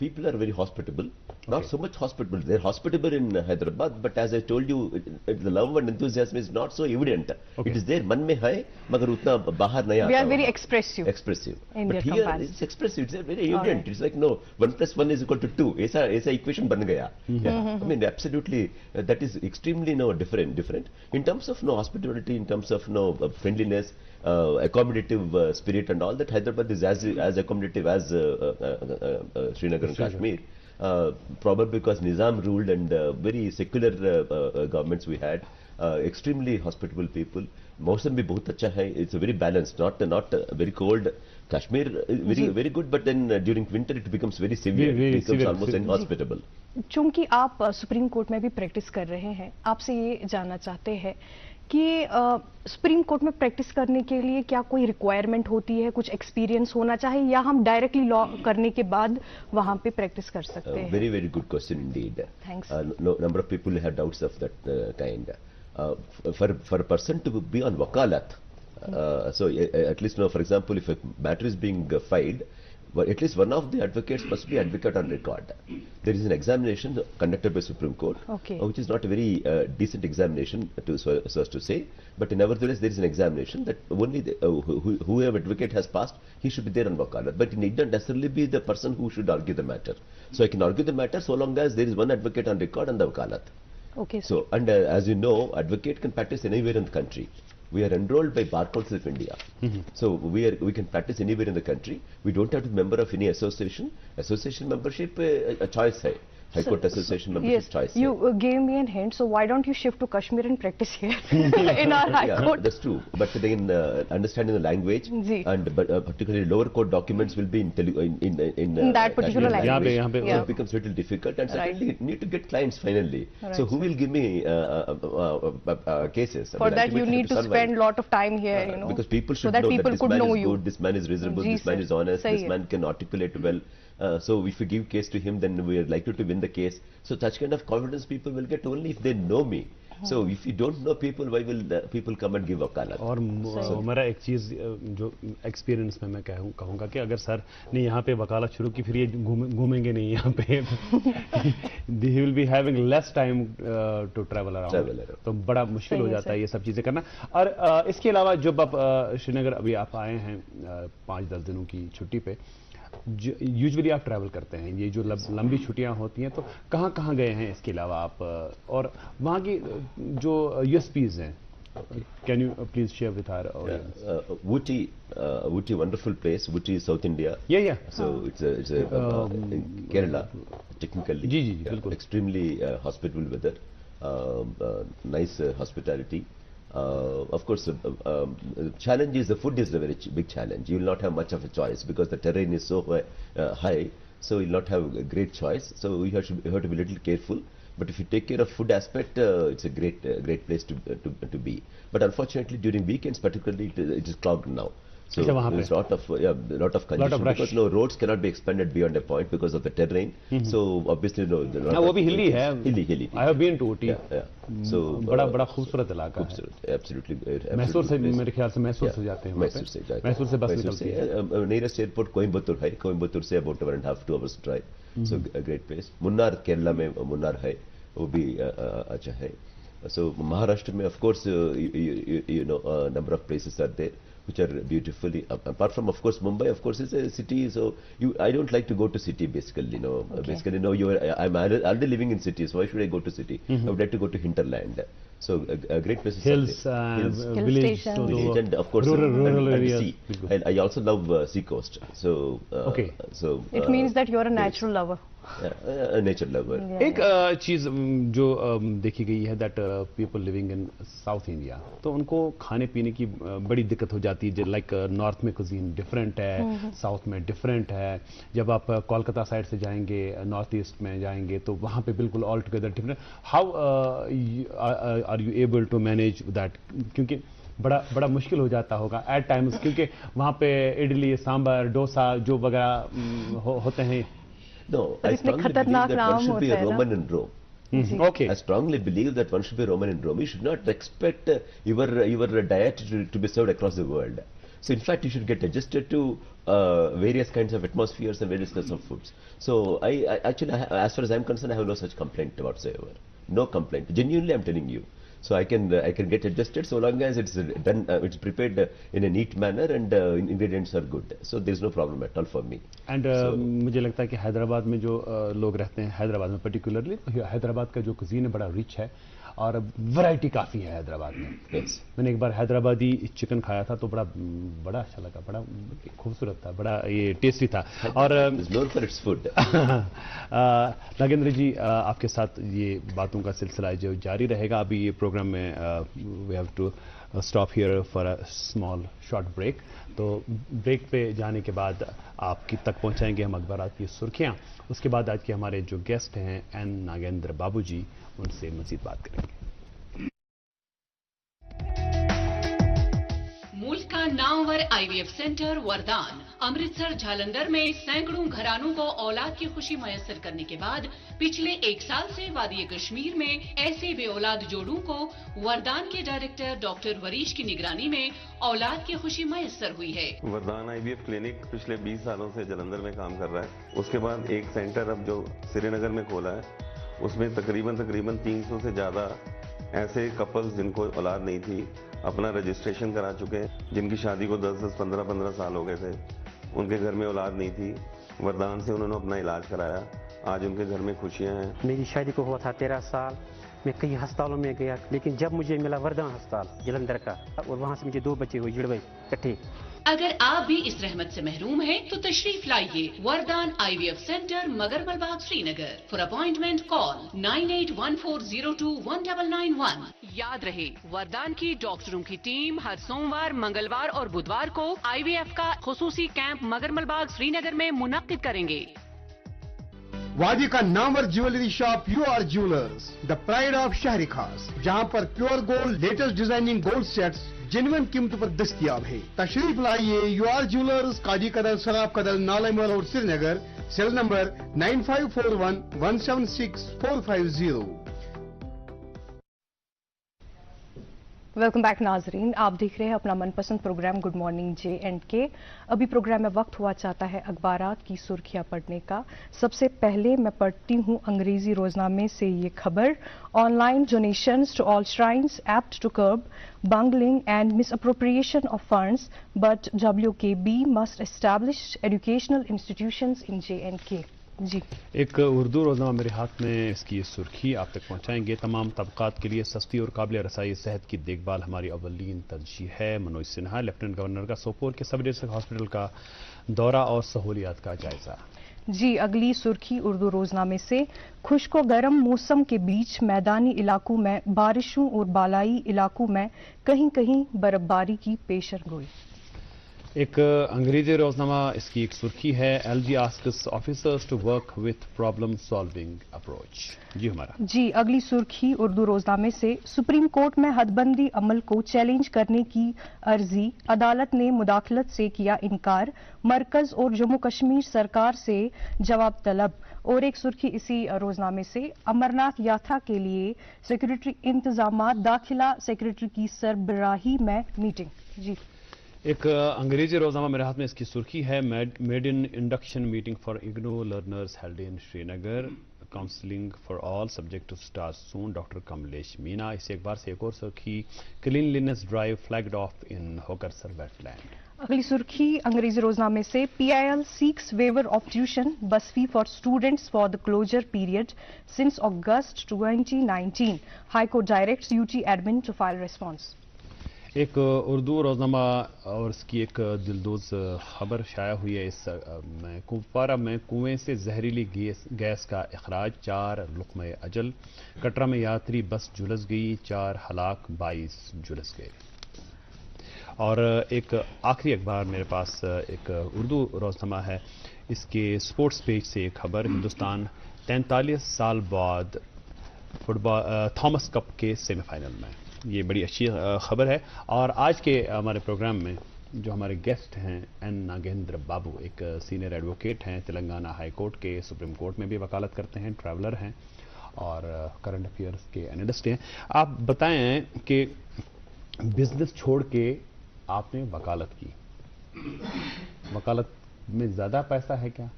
People are very hospitable. Not so much hospitable. They're hospitable in Hyderabad, but as I told you, the love and enthusiasm is not so evident. It is there, मन में है, मगर उतना बाहर नहीं आता. We are very expressive. Expressive. In But their here comparison. it's expressive. It's very evident. It's like no, 1 + 1 = 2. ऐसा equation बन गया. Yeah. I mean, absolutely, that is extremely different. In terms of hospitality, in terms of friendliness, accommodative spirit and all that, Hyderabad is as accommodative as Srinagar and Kashmir. Probably because Nizam ruled and very secular governments we had. Extremely hospitable people. मौसम भी बहुत अच्छा है. It's very balanced, not very cold. Kashmir very good, but then during winter it becomes very severe. It becomes almost inhospitable. चूंकि आप supreme court में भी practice कर रहे हैं, आपसे ये जानना चाहते हैं कि सुप्रीम कोर्ट में प्रैक्टिस करने के लिए क्या कोई रिक्वायरमेंट होती है, कुछ एक्सपीरियंस होना चाहिए, या हम डायरेक्टली लॉ करने के बाद वहां पे प्रैक्टिस कर सकते हैं? Very good question indeed. Thanks. Number of people have doubts of that kind. For a person to be on wakalat, so at least for example, if a matter is being filed, but at least one of the advocates must be advocate on record. There is an examination conducted by Supreme Court, which is not a very decent examination, so as to say, but nevertheless there is an examination that only whoever advocate has passed, he should be there on wakalat, but it need not necessarily be the person who should argue the matter. So I can argue the matter so long as there is one advocate on record on the wakalat. Okay. So, and as you know, advocate can practice anywhere in the country. We are enrolled by Bar Council of India. So we can practice anywhere in the country. We don't have to be member of any association. Association membership a choice hai. High Court Association membership choice. You gave me a hint, so why don't you shift to Kashmir and practice here in our High Court? That's true. But then understanding the language and particularly lower court documents will be in that particular language. So it becomes a little difficult, and secondly, need to get clients finally. So who will give me cases? For that you need to spend a lot of time here, because people should so that know people that this could man know is you. good, this man is reasonable, this man is honest, this man can articulate well. So if you give case to him, then we are likely to win the case. So such kind of confidence people will get only if they know me. So if you don't know people, why will people come and give wakalat? اور میرا ایک چیز جو experience میں کہوں گا کہ اگر سر نے یہاں پہ وکالت شروع کی پھر یہ گھومیں گے نہیں یہاں پہ ہی will be having less time to travel around, تو بڑا مشکل ہو جاتا ہے یہ سب چیزیں کرنا. اور اس کے علاوہ جب آپ شری نگر ابھی آپ آئے ہیں 5-10 دنوں کی چھٹی پہ, یوزلی آپ ٹریول کرتے ہیں, یہ جو لمبی چھٹیاں ہوتی ہیں تو کہاں کہاں گئے ہیں اس کے علاوہ آپ, اور وہاں کی جو یو ایس پیز ہیں, can you please share with our audience. Ooty, wonderful place. Ooty is South India. Yeah. So it's a Kerala, technically. جی بالکل. Extremely hospitable weather, nice hospitality. Of course, challenge is the food is a very big challenge. You will not have much of a choice because the terrain is so high, so you will not have a great choice. So you have to be a little careful. But if you take care of food aspect, it's a great place to be. But unfortunately, during weekends, particularly, it is clogged now. So there's lot of congestion because no roads cannot be expanded beyond a point because of the terrain. So obviously no. وہ بھی hilly ہے. Hilly. I have been to Ooty. Yeah. So بڑا خوبصورت علاقہ ہے. Absolutely. Mysore سے میرے خیال سے میسور سے جاتے ہیں. میسور سے بس نکلتی ہے. Nearest airport کوئمبتور ہے. کوئمبتور سے about 1.5-2 hours drive. So a great place. Munnar, Kerala میں Munnar ہے, وہ بھی اچھا ہے. So Maharashtra میں of course you know number of places are there which are beautifully, apart from of course Mumbai of course is a city, so I don't like to go to city basically, you know. Okay. Basically no, I'm already living in cities, so why should I go to city? I would like to go to hinterland. So a great place. Hills, village and of course rural areas. And I also love sea coast. So okay. So it means that you are a natural lover. Nature lover. ایک چیز جو دیکھی گئی ہے that people living in South India, تو ان کو کھانے پینے کی بڑی دقت ہو جاتی ہے. لائک نارتھ میں کوزین ڈفرینٹ ہے, ساؤتھ میں ڈفرینٹ ہے. جب آپ کولکتہ سائڈ سے جائیں گے, نارتھ ایسٹ میں جائیں گے, تو وہاں پہ بالکل all together different. How are you able to manage that, کیونکہ بڑا مشکل ہو جاتا ہوگا ایٹ ٹائمز, کیونکہ وہاں پہ اڈلی, سامبر, ڈوسا جو وغیرہ ہوتے ہیں. No, I strongly believe that one should be a Roman in Rome. Okay. I strongly believe that one should be Roman in Rome. You should not expect your diet to be served across the world. So in fact, you should get adjusted to various kinds of atmospheres and various kinds of foods. So I actually, as far as I'm concerned, I have no such complaint whatsoever. No complaint. Genuinely, I'm telling you. So I can get adjusted so long as it's done, it's prepared in a neat manner and ingredients are good. So there's no problem at all for me. And مجھے لگتا ہے کہ حیدرآباد میں جو لوگ رہتے ہیں, حیدرآباد میں پرٹیکولرلی, حیدرآباد کا جو کوزین ہے بڑا ریچ ہے اور ورائٹی کافی ہے حیدرآباد میں. میں نے ایک بار حیدرآبادی چکن کھایا تھا تو بڑا اچھا لگا, بڑا خوبصورت تھا, بڑا یہ ٹیسٹی تھا. اور ناگیندر جی, آپ کے ساتھ یہ باتوں کا سلسلہ جو جاری رہے گا. ابھی یہ پروگرام میں we have to stop here for a small short break. تو بریک پہ جانے کے بعد آپ کی تک پہنچائیں گے ہم اخبارات کی سرخیاں. اس کے بعد آج کے ہمارے جو گیسٹ ہیں این ناگیندر بابو جی, ان سے مزید بات کریں گے. ملک کا نامور IVF سینٹر وردان امرتسر جھالندر میں سینکڑوں گھرانوں کو اولاد کی خوشی میسر کرنے کے بعد پچھلے 1 سال سے وادی کشمیر میں ایسے بے اولاد جوڑوں کو وردان کے ڈائریکٹر ڈاکٹر وریش کی نگرانی میں اولاد کی خوشی میسر ہوئی ہے. وردان IVF کلینک پچھلے 20 سالوں سے جلندھر میں کام کر رہا ہے. اس کے بعد ایک سینٹر اب جو سری نگر میں کھولا ہے, اس میں تقریباً 300 سے زیادہ ایسے کپلز جن کو اولاد نہیں تھی اپنا رجسٹریشن کرا چکے ہیں, جن کی شادی کو 10 15 سال ہو گئے تھے, ان کے گھر میں اولاد نہیں تھی. وردان سے انہوں نے اپنا علاج کرایا, آج ان کے گھر میں خوشیاں ہیں. میری شادی کو ہوا تھا 13 سال, میں کئی ہسپتالوں میں گیا, لیکن جب مجھے ملا وردان ہسپتال جلندھر کا, اور وہاں سے مجھے 2 بچے ہوئے جڑوے کٹھے. اگر آپ بھی اس رحمت سے محروم ہیں تو تشریف لائیے وردان IVF سینٹر مگر ملباغ سری نگر. فار اپوائنٹمنٹ کال 9814021991. یاد رہے, وردان کی ڈاکٹروں کی ٹیم ہر سوموار, منگلوار اور بدوار کو IVF کا خصوصی کیمپ مگر ملباغ سری نگر میں منعقد کریں گے. وادی کا نامور jewellery shop UR jewellers, the pride of شہر خاص, جہاں پر pure gold, latest designing gold sets genuine قیمتوں پر دستیاب ہے. تشریف لائیے UR جیولرز, قاضی قدر, سراب قدر, نالے مول اور Srinagar. Cell number 9541 176450. Welcome back नाजरीन, आप देख रहे हैं अपना मनपसंद प्रोग्राम गुड मॉर्निंग J&K। अभी प्रोग्राम में वक्त हुआ चाहता है अखबारात की सुर्खियां पढ़ने का। सबसे पहले मैं पढ़ती हूं अंग्रेजी रोजनामे से ये खबर। Online donations to all shrines apt to curb bungling and misappropriation of funds, but WKB must establish educational institutions in J&K. जी, एक उर्दू रोजनामा मेरे हाथ में, इसकी ये सुर्खी आप तक पहुंचाएंगे। तमाम तबकात के लिए सस्ती और काबिल रसाई सेहत की देखभाल हमारी अव्वलीन तरजीह है। मनोज सिन्हा लेफ्टिनेंट गवर्नर का सोपोर के सब डिस्ट्रिक्ट हॉस्पिटल का दौरा और सहूलियात का जायजा। जी, अगली सुर्खी उर्दू रोजनामे से। खुश्क व गर्म मौसम के बीच मैदानी इलाकों में बारिशों और बालाई इलाकों में कहीं कहीं बर्फबारी की पेशरगोई। एक अंग्रेजी रोजनामा, इसकी एक सुर्खी है LG asks officers to work with problem solving approach. जी हमारा। जी, अगली सुर्खी उर्दू रोजनामे से। सुप्रीम कोर्ट में हदबंदी अमल को चैलेंज करने की अर्जी, अदालत ने मुदाखलत से किया इनकार। मरकज और जम्मू कश्मीर सरकार से जवाब तलब। और एक सुर्खी इसी रोजनामे से। अमरनाथ यात्रा के लिए सेक्रेटरी इंतजामात, दाखिला सेक्रेटरी की सरबराही में मीटिंग। जी, एक अंग्रेजी रोजनामा मेरे हाथ में, इसकी सुर्खी है made in induction meeting for IGNOU learners held in Srinagar, counselling for all subject to start soon, doctor Kamlesh Meena. इसी एक बार से एक और सुर्खी, cleanliness drive flagged off in Hokersar wetland. अगली सुर्खी अंग्रेजी रोजनामे से। PIL seeks waiver of tuition bus fee for students for the closure period since August 2019. High Court directs UT admin to file response. एक उर्दू रोजनामा और इसकी एक दिलदोज खबर शाया हुई है। इस कुपवारा में कुएं से जहरीली गैस का इखराज, 4 लुक़्मे अजल। कटरा में यात्री बस झुलस गई, 4 हलाक, 22 झुलस गए। और एक आखिरी अखबार मेरे पास एक उर्दू रोजनामा है, इसके स्पोर्ट्स पेज से एक खबर। हिंदुस्तान 43 साल बाद फुटबॉल थॉमस कप के सेमीफाइनल में। ये बड़ी अच्छी खबर है। और आज के हमारे प्रोग्राम में जो हमारे गेस्ट हैं, N नागेंद्र बाबू, एक सीनियर एडवोकेट हैं, तेलंगाना हाई कोर्ट के, सुप्रीम कोर्ट में भी वकालत करते हैं, ट्रैवलर हैं और करंट अफेयर्स के एनालिस्ट हैं। आप बताएं कि बिजनेस छोड़ के आपने वकालत की, वकालत में ज़्यादा पैसा है क्या?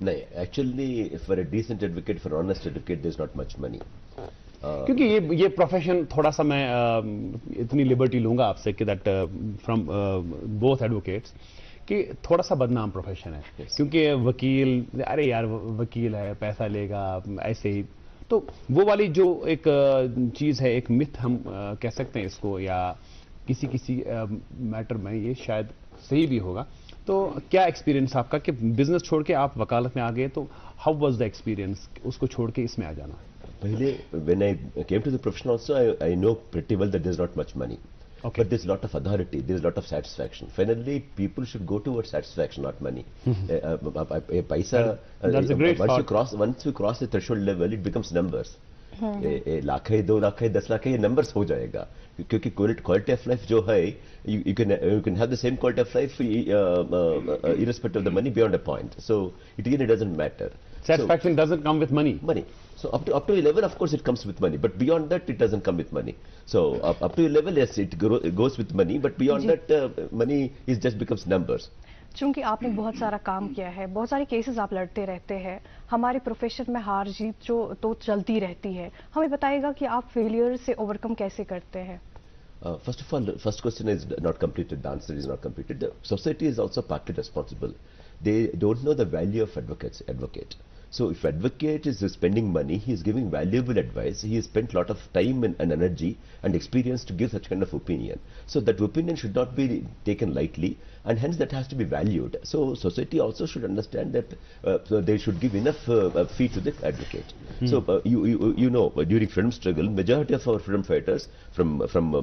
नहीं, actually for a decent advocate, for honest advocate, there is not much money. क्योंकि ये प्रोफेशन थोड़ा सा, मैं इतनी लिबर्टी लूंगा आपसे कि दैट फ्रॉम बोथ एडवोकेट्स कि थोड़ा सा बदनाम प्रोफेशन है। क्योंकि वकील, अरे यार वकील है, पैसा लेगा, ऐसे ही। तो वो वाली जो एक चीज़ है, एक मिथ हम कह सकते हैं इसको, या किसी मैटर में ये शायद सही भी होगा। तो क्या एक्सपीरियंस आपका कि बिजनेस छोड़ के आप वकालत में आ गए, तो हाउ वाज द एक्सपीरियंस उसको छोड़ के इसमें आ जाना? पहले when I came to the profession also, I know pretty well that there's not much money. Okay. But there's a lot of authority, there's a lot of satisfaction. Finally, people should go towards satisfaction, not money. Paisa, that's a great thought. Once you cross the threshold level, it becomes numbers. Lakh है, 2 लाख है, 10 लाख है, ये numbers हो जाएगा। क्योंकि quality of life जो है, you can have the same quality of life irrespective of the money beyond a point. So it really doesn't matter. Satisfaction doesn't come with money. So up to a level, of course, it comes with money, but beyond that, it doesn't come with money. So up to a level, yes, it goes with money, but beyond that, money is just becomes numbers. चूंकि आपने बहुत सारा काम किया है, बहुत सारे cases आप लड़ते रहते हैं, हमारे प्रोफेशन में हार जीत जो तो चलती रहती है, हमें बताइएगा कि आप फेलियर से ओवरकम कैसे करते हैं? First of all, first question is not completed. The answer is not completed. The society is also partly responsible. They don't know the value of advocate. So if advocate is spending money, he is giving valuable advice. He has spent a lot of time and energy and experience to give such kind of opinion. So that opinion should not be taken lightly, and hence that has to be valued. So society also should understand that so they should give enough fee to the advocate. So you know, during freedom struggle, majority of our freedom fighters, from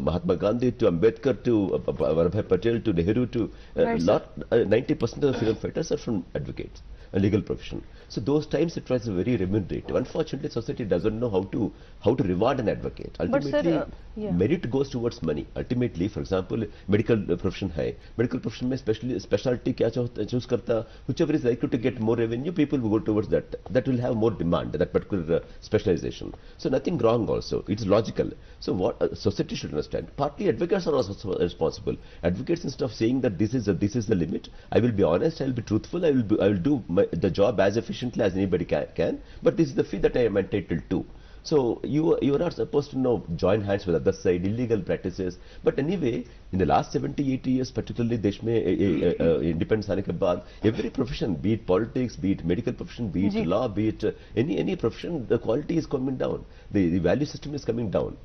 Mahatma Gandhi to Ambedkar to Vallabhbhai Patel to Nehru to 90% of the freedom fighters are from advocates. a legal profession. So those times it was very remunerative. Unfortunately, society doesn't know how to reward an advocate. Ultimately, merit goes towards money. Ultimately, for example, medical profession hai. Medical profession mein specialty kya choose karta, whichever is likely to get more revenue, people will go towards that. That will have more demand, that particular specialization. So nothing wrong also. It's logical. So what society should understand, partly advocates are also responsible. Advocates, instead of saying that this is the limit, I will be honest, I will be truthful, I will do the job as efficiently as anybody can, but this is the fee that I am entitled to. So you are not supposed to join hands with other side, illegal practices. But anyway, in the last 70-80 years, particularly desh mein independence aane ke baad, every profession, be it politics, be it medical profession, be it law, be it any profession, the quality is coming down. The value system is coming down.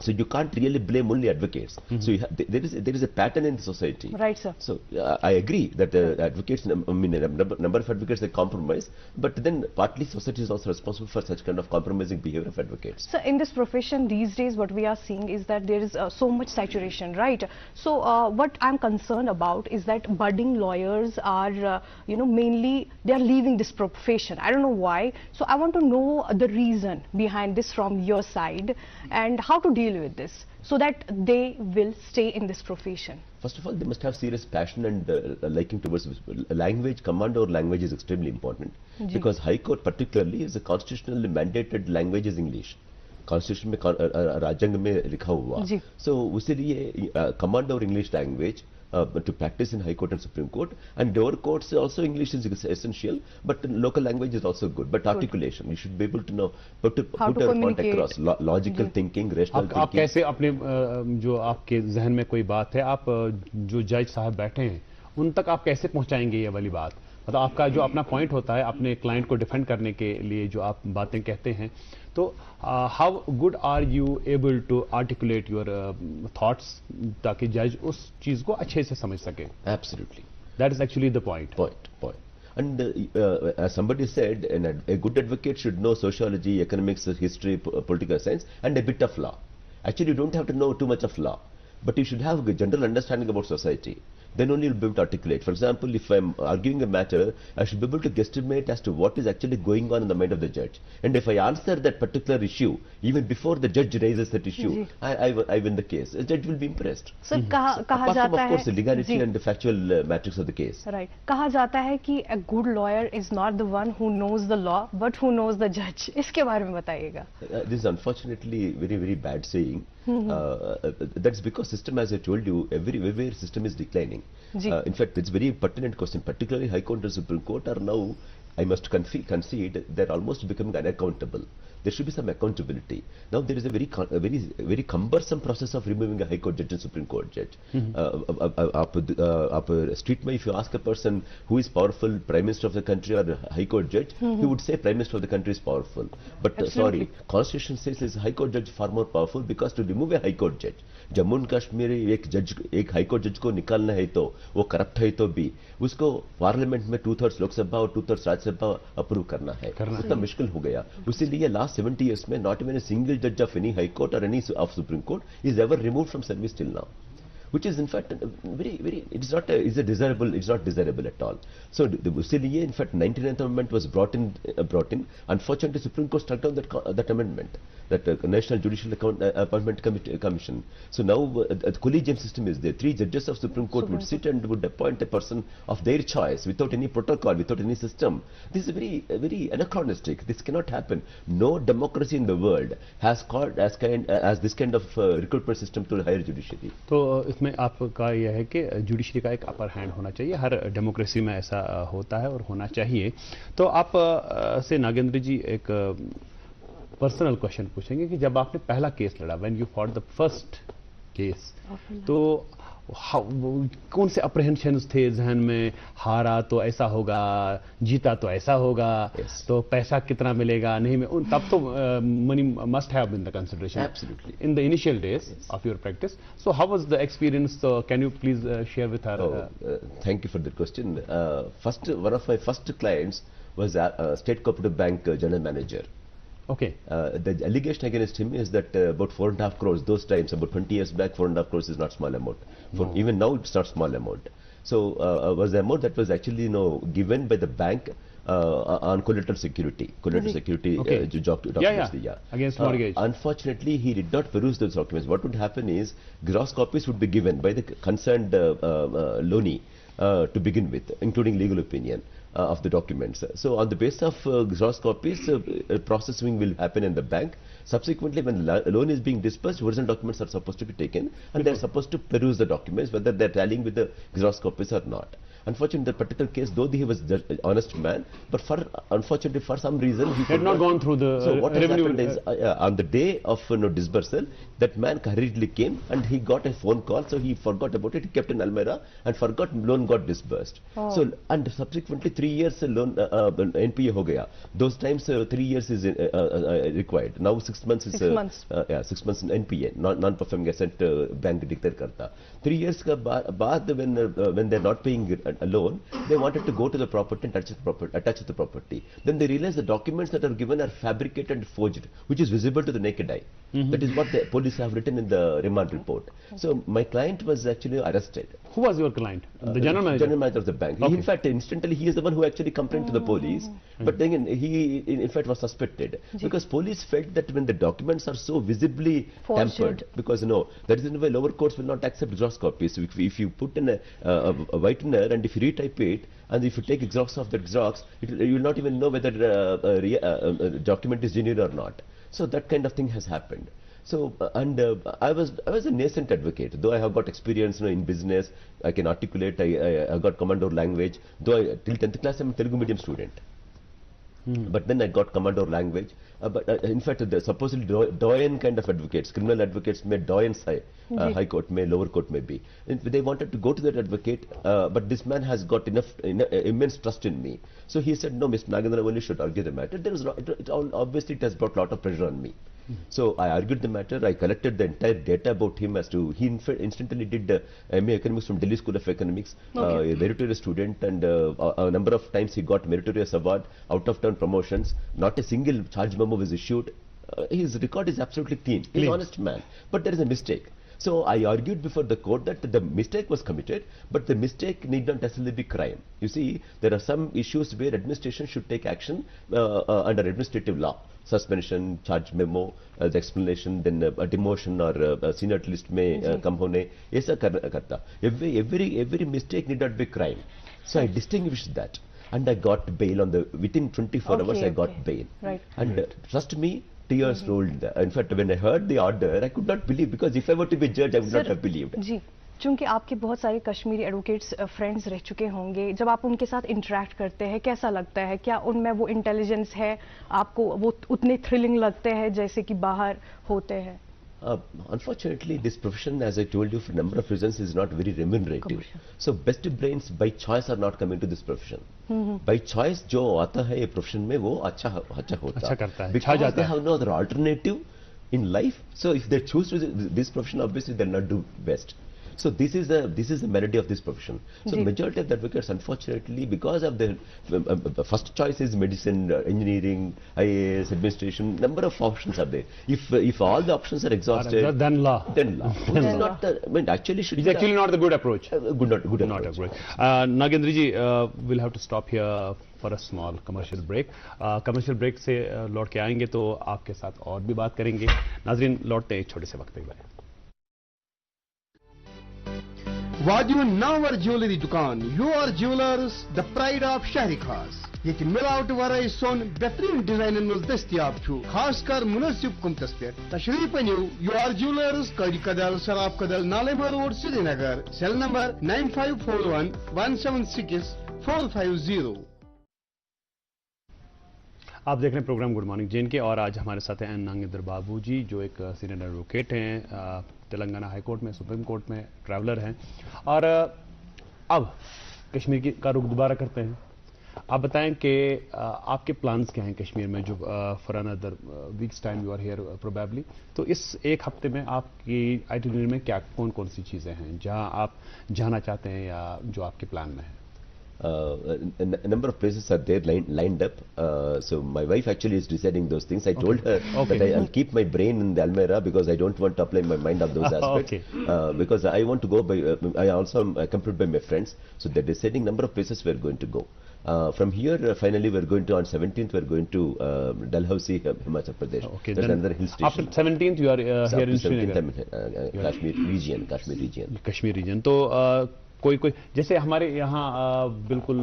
So you can't really blame only advocates. So there is a pattern in the society. Right, sir. So I agree that advocates, I mean, a number of advocates, they compromise, but then partly society is also responsible for such kind of compromising behavior of advocates. So in this profession these days, what we are seeing is that there is so much saturation, right? So what I'm concerned about is that budding lawyers are, mainly they are leaving this profession. I don't know why. So I want to know the reason behind this from your side and how to deal with this so that they will stay in this profession. First of all, they must have serious passion and liking towards language. Command over language is extremely important because High Court particularly is a constitutionally mandated language is English. Constitution में राज्यांग में लिखा हुआ. So उसीलिए command over English language to practice in High Court and Supreme Court, and lower courts also English is essential, but local language is also good. But articulation, you should be able to know put your point across, logical thinking, rational thinking. आप कैसे अपने जो आपके जहन में कोई बात है, आप जो जज साहब बैठे हैं उन तक आप कैसे पहुंचाएंगे ये वाली बात? मतलब आपका जो अपना पॉइंट होता है अपने क्लाइंट को डिफेंड करने के लिए जो आप बातें कहते हैं, तो how good are you able to articulate your thoughts ताकि जज उस चीज को अच्छे से समझ सके? Absolutely. That is actually the point. Point. And as somebody said, a good advocate should know sociology, economics, history, political science, and a bit of law. Actually, you don't have to know too much of law, but you should have a general understanding about society. Then only you'll be able to articulate. For example, if I'm arguing a matter, I should be able to guesstimate as to what is actually going on in the mind of the judge. And if I answer that particular issue, even before the judge raises that issue, I win the case. The judge will be impressed. So, apart from, of course, the legality and the factual matrix of the case. Right. कहा जाता है कि a good lawyer is not the one who knows the law, but who knows the judge. इसके बारे में बताइएगा. This is unfortunately very, very bad saying. That's because system, as I told you, everywhere system is declining. In fact, it's very pertinent question, particularly High Court and Supreme Court are now, I must concede, they're almost becoming unaccountable. There should be some accountability. Now there is a very cumbersome process of removing a High Court judge and Supreme Court judge. Street mein, if you ask a person who is powerful, Prime Minister of the country or a High Court judge, he would say Prime Minister of the country is powerful. But sorry, Constitution says is High Court judge far more powerful because to remove a High Court judge, Jammu and Kashmir एक High Court judge को निकालना है तो वो corrupt है तो भी उसको Parliament में 2/3 लोकसभा और 2/3 राज्यसभा approve करना है, उतना मुश्किल हो गया. इसीलिए last 70 years में not even a single judge of any High Court or any of Supreme Court is ever removed from service till now, which is in fact very it's not desirable at all. So इसीलिए in fact 99th amendment was brought in. Unfortunately, Supreme Court struck down that amendment, that National Judicial Appointment Commission. So now a collegium system is there. 3 judges of Supreme Court would sit and would appoint a person of their choice without any protocol, without any system. This is very anachronistic. This cannot happen. No democracy in the world has called as this kind of recruitment system to the higher judiciary. तो इसमें आपका यह है कि judiciary का एक upper hand होना चाहिए. हर डेमोक्रेसी में ऐसा होता है और होना चाहिए. तो आप से नागेंद्र जी एक पर्सनल क्वेश्चन पूछेंगे कि जब आपने पहला केस लड़ा, when you fought the first case, तो कौन से अप्रहेंशंस थे जहन में? हारा तो ऐसा होगा, जीता तो ऐसा होगा, तो पैसा कितना मिलेगा, नहीं में तब तो money must have in the consideration. Absolutely. In the initial days of your practice. So how was the experience? Can you please share with her? Thank you for the question. One of my first clients was a State Cooperative Bank general manager. Okay. The allegation against him is that about 4.5 crores, those times, about 20 years back, 4.5 crores is not small amount. Even now, it's not small amount. So, was the amount that was actually given by the bank on collateral security. Collateral security documents. Against mortgage. Unfortunately, he did not peruse those documents. What would happen is gross copies would be given by the concerned loanee to begin with, including legal opinion of the documents. So on the basis of gross copies, processing will happen in the bank. Subsequently, when the loan is being disbursed, original documents are supposed to be taken, and they're supposed to peruse the documents, whether they're tallying with the gross copies or not. Unfortunately, in that particular case, though he was an honest man, but unfortunately for some reason he had not gone through the so what revenue. Happened is, on the day of disbursal, that man hurriedly came and he got a phone call, so he forgot about it. He kept in Almera and forgot loan got disbursed. So and subsequently 3 years loan NPA ho gaya. Those times 3 years is required. Now 6 months is 6 months NPA, non-performing asset bank declare karta. 3 years ka baad when they're not paying a loan, they wanted to go to the property and attach the property. Then they realized the documents that are given are fabricated and forged, which is visible to the naked eye. That is what the police have written in the remand report. So my client was actually arrested. Who was your client? The general manager? General manager of the bank. In fact, instantly he is the one who actually complained to the police. But then he in fact was suspected because police felt that when the documents are so visibly tampered, because that is why lower courts will not accept Xerox copies. So if you put in a whitener and if you retype it, and if you take Xerox of that Xerox, you will not even know whether a document is genuine or not. So that kind of thing has happened. So I was a nascent advocate, though I have got experience in business. I can articulate. I got commando language. Though till 10th class I'm a Telugu medium student. But then I got commando language. But in fact, the supposedly doyen kind of advocates, criminal advocates may doyens high court, may lower court may be. And they wanted to go to that advocate, but this man has got immense trust in me. So he said, no, Mr. Nagendra only should argue the matter. Obviously, it has brought a lot of pressure on me. So I argued the matter. I collected the entire data about him as to he instantly did MA Economics from Delhi School of Economics, a meritorious student, and a number of times he got meritorious award, out of town promotions. Not a single charge memo was issued. His record is absolutely clean. He's an honest man, but there is a mistake. So I argued before the court that the mistake was committed, but the mistake need not necessarily be crime. You see, there are some issues where administration should take action under administrative law. Suspension, charge memo, the explanation, then a demotion or a senior list may come hone. Aisa karta. Every mistake need not be crime. So I distinguished that. And I got bail within 24 hours I got bail. And trust me, tears rolled. In fact, when I heard the order, I could not believe, because if I were to be a judge, I would not have believed. जी, चूंकि आपके बहुत सारे Kashmiri advocates friends रह चुके होंगे, जब आप उनके साथ इंटरेक्ट करते हैं कैसा लगता है? क्या उनमें वो इंटेलिजेंस है? आपको वो उतने थ्रिलिंग लगते हैं जैसे कि बाहर होते हैं? Unfortunately, this profession, as I told you, for a number of reasons, is not very remunerative. So best brains by choice are not coming to this profession. By choice, जो आता है ये profession में वो अच्छा होता है. Because they have no other alternative in life. So if they choose this profession, obviously they'll not do best. So this is the melody of this profession. So majority of the advocates, unfortunately, because of the first choice is medicine, engineering, IAS, administration, number of options are there. If all the options are exhausted, then law. Which is not the, I mean, actually should. It's actually not the good approach. Good approach. Nagendra ji, we'll have to stop here for a small commercial break. Commercial break से लौट के आएंगे तो आपके साथ और भी बात करेंगे. नाजरीन, लौटते हैं एक छोटे से वक्त के बाद. वादियों नावर ज्वेलरी दुकान your jewellers the pride of शहरी खास ये मिलावट वराई सोन बेहतरीन डिजाइन दस्तियाब खास कर मुनसिब कुमतस पे तशरीफ अनियो योर ज्वेलर्स कड़ी कदल सराब कदल नालेमा रोड श्रीनगर सेल नंबर 9541176450. आप देख रहे हैं प्रोग्राम गुड मॉर्निंग जे&के और आज हमारे साथ हैं नागेंद्र बाबू जी, जो एक सीनियर एडवोकेट हैं, तेलंगाना हाई कोर्ट में, सुप्रीम कोर्ट में ट्रैवलर हैं. और अब कश्मीर का रुख दोबारा करते हैं. आप बताएं कि आपके प्लान्स क्या हैं कश्मीर में, जो for another weeks time you are here probably. तो इस एक हफ्ते में आपकी आइटिनरी में क्या कौन कौन सी चीज़ें हैं जहां आप जाना चाहते हैं या जो आपके प्लान में है? A number of places are there lined up. So my wife actually is deciding those things. I told her that I'll keep my brain in the Almera because I don't want to apply my mind on those aspects. Because I want to go by, I also am accompanied by my friends. So they're deciding number of places we're going to go. From here, finally, we're going to, on 17th, we're going to Dalhousie, Himachal Pradesh. Okay, that's another hill station. After 17th, you are here in Srinagar. Kashmir region. Kashmir region. तो कोई जैसे हमारे यहाँ बिल्कुल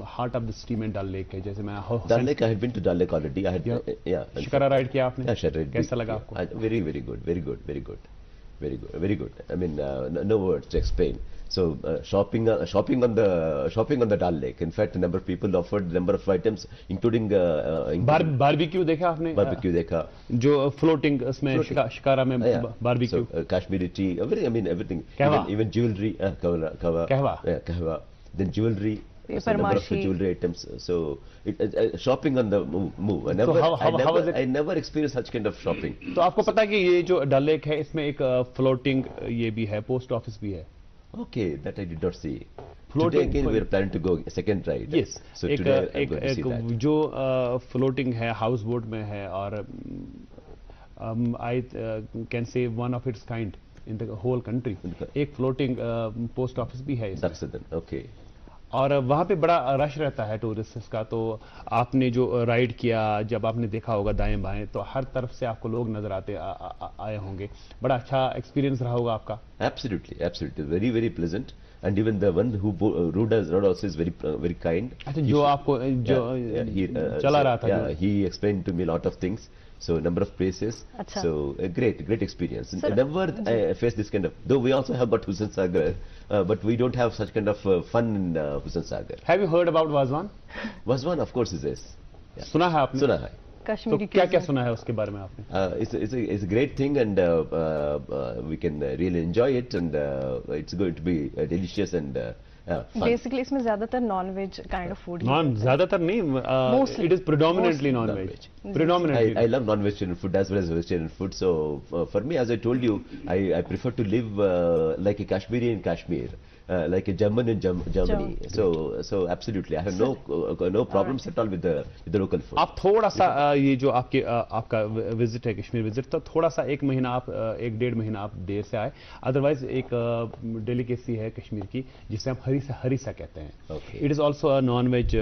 heart of the city में डल lake है, जैसे मैं Dal Lake, I had been to Dal Lake already. I had, yeah. Shikara ride किया आपने? Yeah, Shikara. कैसा लगा आपको? Very good. I mean, no words to explain. So shopping on the Dal Lake. In fact, a number of people offered number of items, including barbecue देखा आपने? Barbecue देखा. जो floating उसमें शिकारा में barbecue. So Kashmiri tea, everything. कहवा. Even jewelry. Kahwa. Then jewelry. So number of jewelry items. So shopping on the move. I never experienced such kind of shopping. तो आपको पता है कि ये जो डल लेक है, इसमें एक फ्लोटिंग ये भी है, पोस्ट ऑफिस भी है. Okay, that I did not see. Today again we are planning to go second ride. Yes. So today I'm going to see that. जो फ्लोटिंग है, हाउस बोट में है, और I can say one of its kind in the whole country. एक floating post office भी है. That's it then. Okay. और वहाँ पे बड़ा रश रहता है टूरिस्ट्स का. तो आपने जो राइड किया, जब आपने देखा होगा दाएं बाएं, तो हर तरफ से आपको लोग नजर आए होंगे. बड़ा अच्छा एक्सपीरियंस रहा होगा आपका. Absolutely, very pleasant. And even the one who rode us also is very kind. अच्छा, जो आपको चला रहा था. Yeah, he explained to me a lot of things. So number of places. Achha. So a great experience. Never I faced this kind of. Though we also have got Hussain Sagar, but we don't have such kind of fun in Hussain Sagar. Have you heard about Vazwan? Vazwan, of course, is this. Yeah. सुना है आपने? सुना है. कश्मीरी तो क्या सुना है उसके बारे में आपने? It's a great thing, and we can really enjoy it, and it's going to be delicious and fun. Basically इसमें ज्यादातर non veg kind of food. ज्यादातर नहीं, it is predominantly non-veg. Predominantly. I love non-vegetarian food as well as vegetarian food. So for me, as I told you, I prefer to live like a Kashmiri in Kashmir. Like a Jammu in Germany. So absolutely, I have no problems at all with the local food. आप थोड़ा सा ये जो आपका visit है, Kashmir visit, तो थोड़ा सा एक डेढ़ महीना आप देर से आए. अदरवाइज एक डेलिकेसी है कश्मीर की जिसे हम हरीसा कहते हैं. It is also a non veg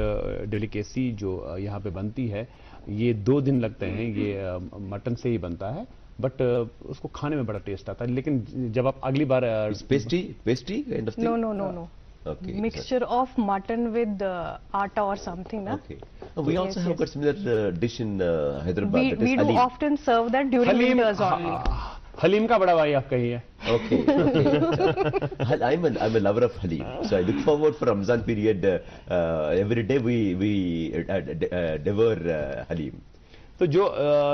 delicacy जो यहाँ पे बनती है. ये 2 दिन लगते हैं. ये मटन से ही बनता है, बट उसको खाने में बड़ा टेस्ट आता है. लेकिन जब आप अगली बार pastry kind of thing? No. Okay. Mixture of mutton with atta or something, na? Okay. We also have got similar dish in Hyderabad. We do often serve that during winters only. Haleem का बड़ा भाई आप कही है. Okay. I'm a lover of Halim, so I look forward for Ramzan period. Every day we devour Halim. तो जो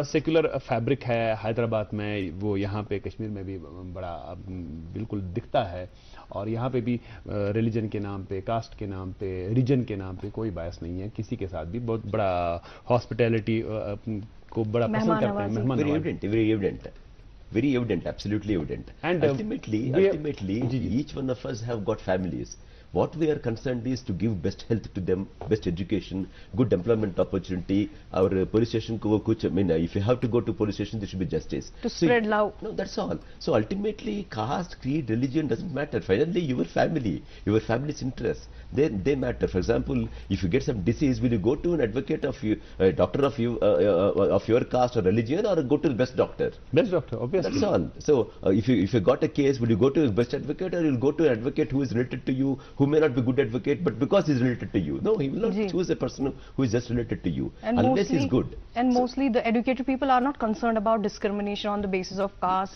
secular fabric है हैदराबाद में, वो यहाँ पे कश्मीर में भी बड़ा बिल्कुल दिखता है. और यहाँ पे भी रिलीजन के नाम पे, कास्ट के नाम पे, रीजन के नाम पे कोई बायस नहीं है. किसी के साथ भी बहुत बड़ा हॉस्पिटैलिटी को बड़ा पसंद करते हैं. मेहमान very evident, absolutely evident. And ultimately each one of us have got families. What we are concerned is to give best health to them, best education, good employment opportunity. Our police station ko kuch, I mean, if you have to go to police station, there should be justice. To spread love. No, that's all. So ultimately, caste, creed, religion doesn't matter. Finally, your family's interests, they matter. For example, if you get some disease, will you go to an advocate of you, a doctor of your caste or religion, or go to the best doctor? Best doctor, obviously. That's all. So if you got a case, will you go to a best advocate, or you'll go to an advocate who is related to you, who may not be good advocate, but because he's related to you? No, he will not choose a person who is just related to you, and unless he's good. And mostly the educated people are not concerned about discrimination on the basis of caste,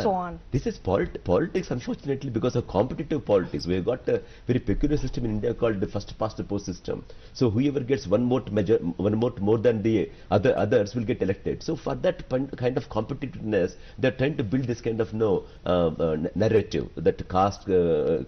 so on. This is politics, unfortunately, because of competitive politics. We have got a very peculiar system in India called the first past the post system. So whoever gets one vote more than the others will get elected. So for that kind of competitiveness, they're trying to build this kind of narrative that caste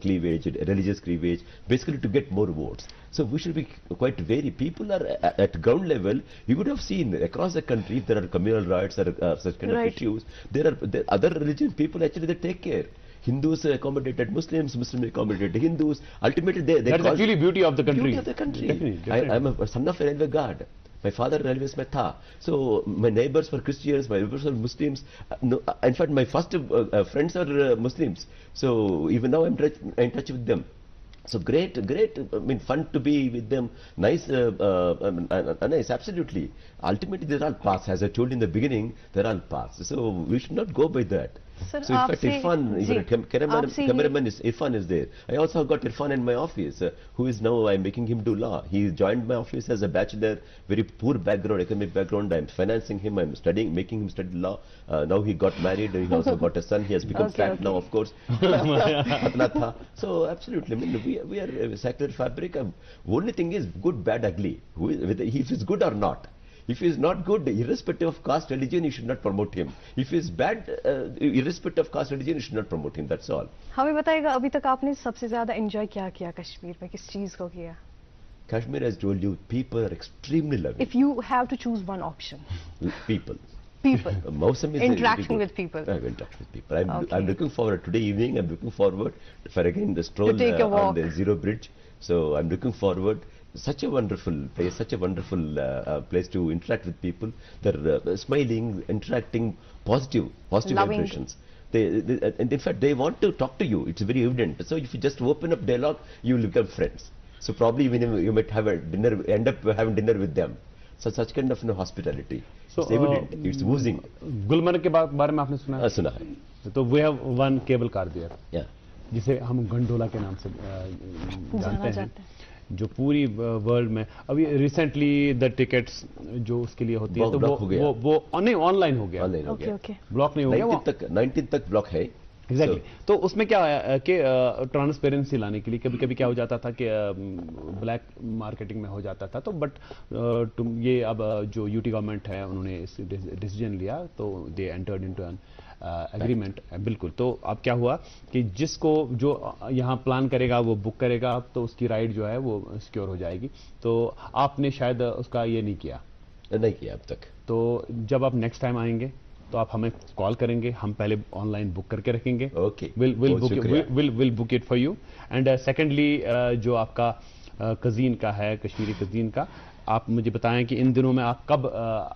cleavage, religious cleavage, basically to get more votes. So we should be quite wary. People are at ground level. You would have seen across the country, if there are communal riots or such kind of issues, there are other religion people actually they take care. Hindus accommodated Muslims, Muslims accommodated Hindus. Ultimately, that's actually beauty of the country. Beauty of the country. Definitely. I'm a son of a railway guard. My father railways mein tha. So my neighbors were Christians, my neighbors were Muslims. No, in fact, my first friends are Muslims. So even now I'm in touch with them. So great, I mean, fun to be with them. Nice, nice, absolutely. Ultimately, they're all paths. As I told you in the beginning, they're all paths. So we should not go by that. Sir, so in fact, cameraman Irfan is there. I also got Irfan in my office, who is now, I'm making him do law. He joined my office as a bachelor, very poor background, economic background. I'm financing him, I'm studying, making him study law. Now he got married, he also got a son. He has become fat now, of course. So absolutely, I mean, we are a secular fabric. Only thing is good, bad, ugly. If it's good or not. If he is not good, irrespective of caste, religion, you should not promote him. If he is bad, irrespective of caste, religion, you should not promote him. That's all. हमें बताइएगा अभी तक आपने सबसे ज़्यादा enjoy क्या किया कश्मीर में, किस चीज़ को किया? Kashmir, has told you, people are extremely loving. If you have to choose one option. People. Interaction with people. Interaction with people. I'm looking forward, today evening, I'm looking forward for again the stroll on the Zero Bridge. So I'm looking forward. Such a wonderful place, such a wonderful place to interact with people. They're smiling, interacting, positive impressions. And in fact, they want to talk to you. It's very evident. So if you just open up dialogue, you will become friends. So probably even you might have a dinner, end up having dinner with them. So such kind of hospitality. So it's evident. It's oozing. Gulmarg के बारे में आपने सुना है? सुना है. तो we have one cable car there. Yeah. जिसे हम गंडोला के नाम से जानते हैं. जो पूरी वर्ल्ड में अभी रिसेंटली द टिकट्स जो उसके लिए होती है तो वो नहीं ऑनलाइन हो गया. ब्लॉक नहीं हो गया. 19 तक ब्लॉक है. एग्जैक्टली. तो उसमें क्या है कि ट्रांसपेरेंसी लाने के लिए कभी कभी क्या हो जाता था कि ब्लैक मार्केटिंग में हो जाता था. तो बट ये अब जो यूटी गवर्नमेंट है उन्होंने इस डिसीजन लिया तो they entered into an agreement. बिल्कुल. तो अब क्या हुआ कि जिसको जो यहाँ प्लान करेगा वो बुक करेगा तो उसकी राइड जो है वो सिक्योर हो जाएगी. तो आपने शायद उसका ये नहीं किया अब तक. तो जब आप नेक्स्ट टाइम आएंगे तो आप हमें कॉल करेंगे, हम पहले ऑनलाइन बुक करके रखेंगे. Okay. Will book it for you. And secondly जो आपका कजीन का है, कश्मीरी कजीन का, आप मुझे बताएं कि इन दिनों में आप कब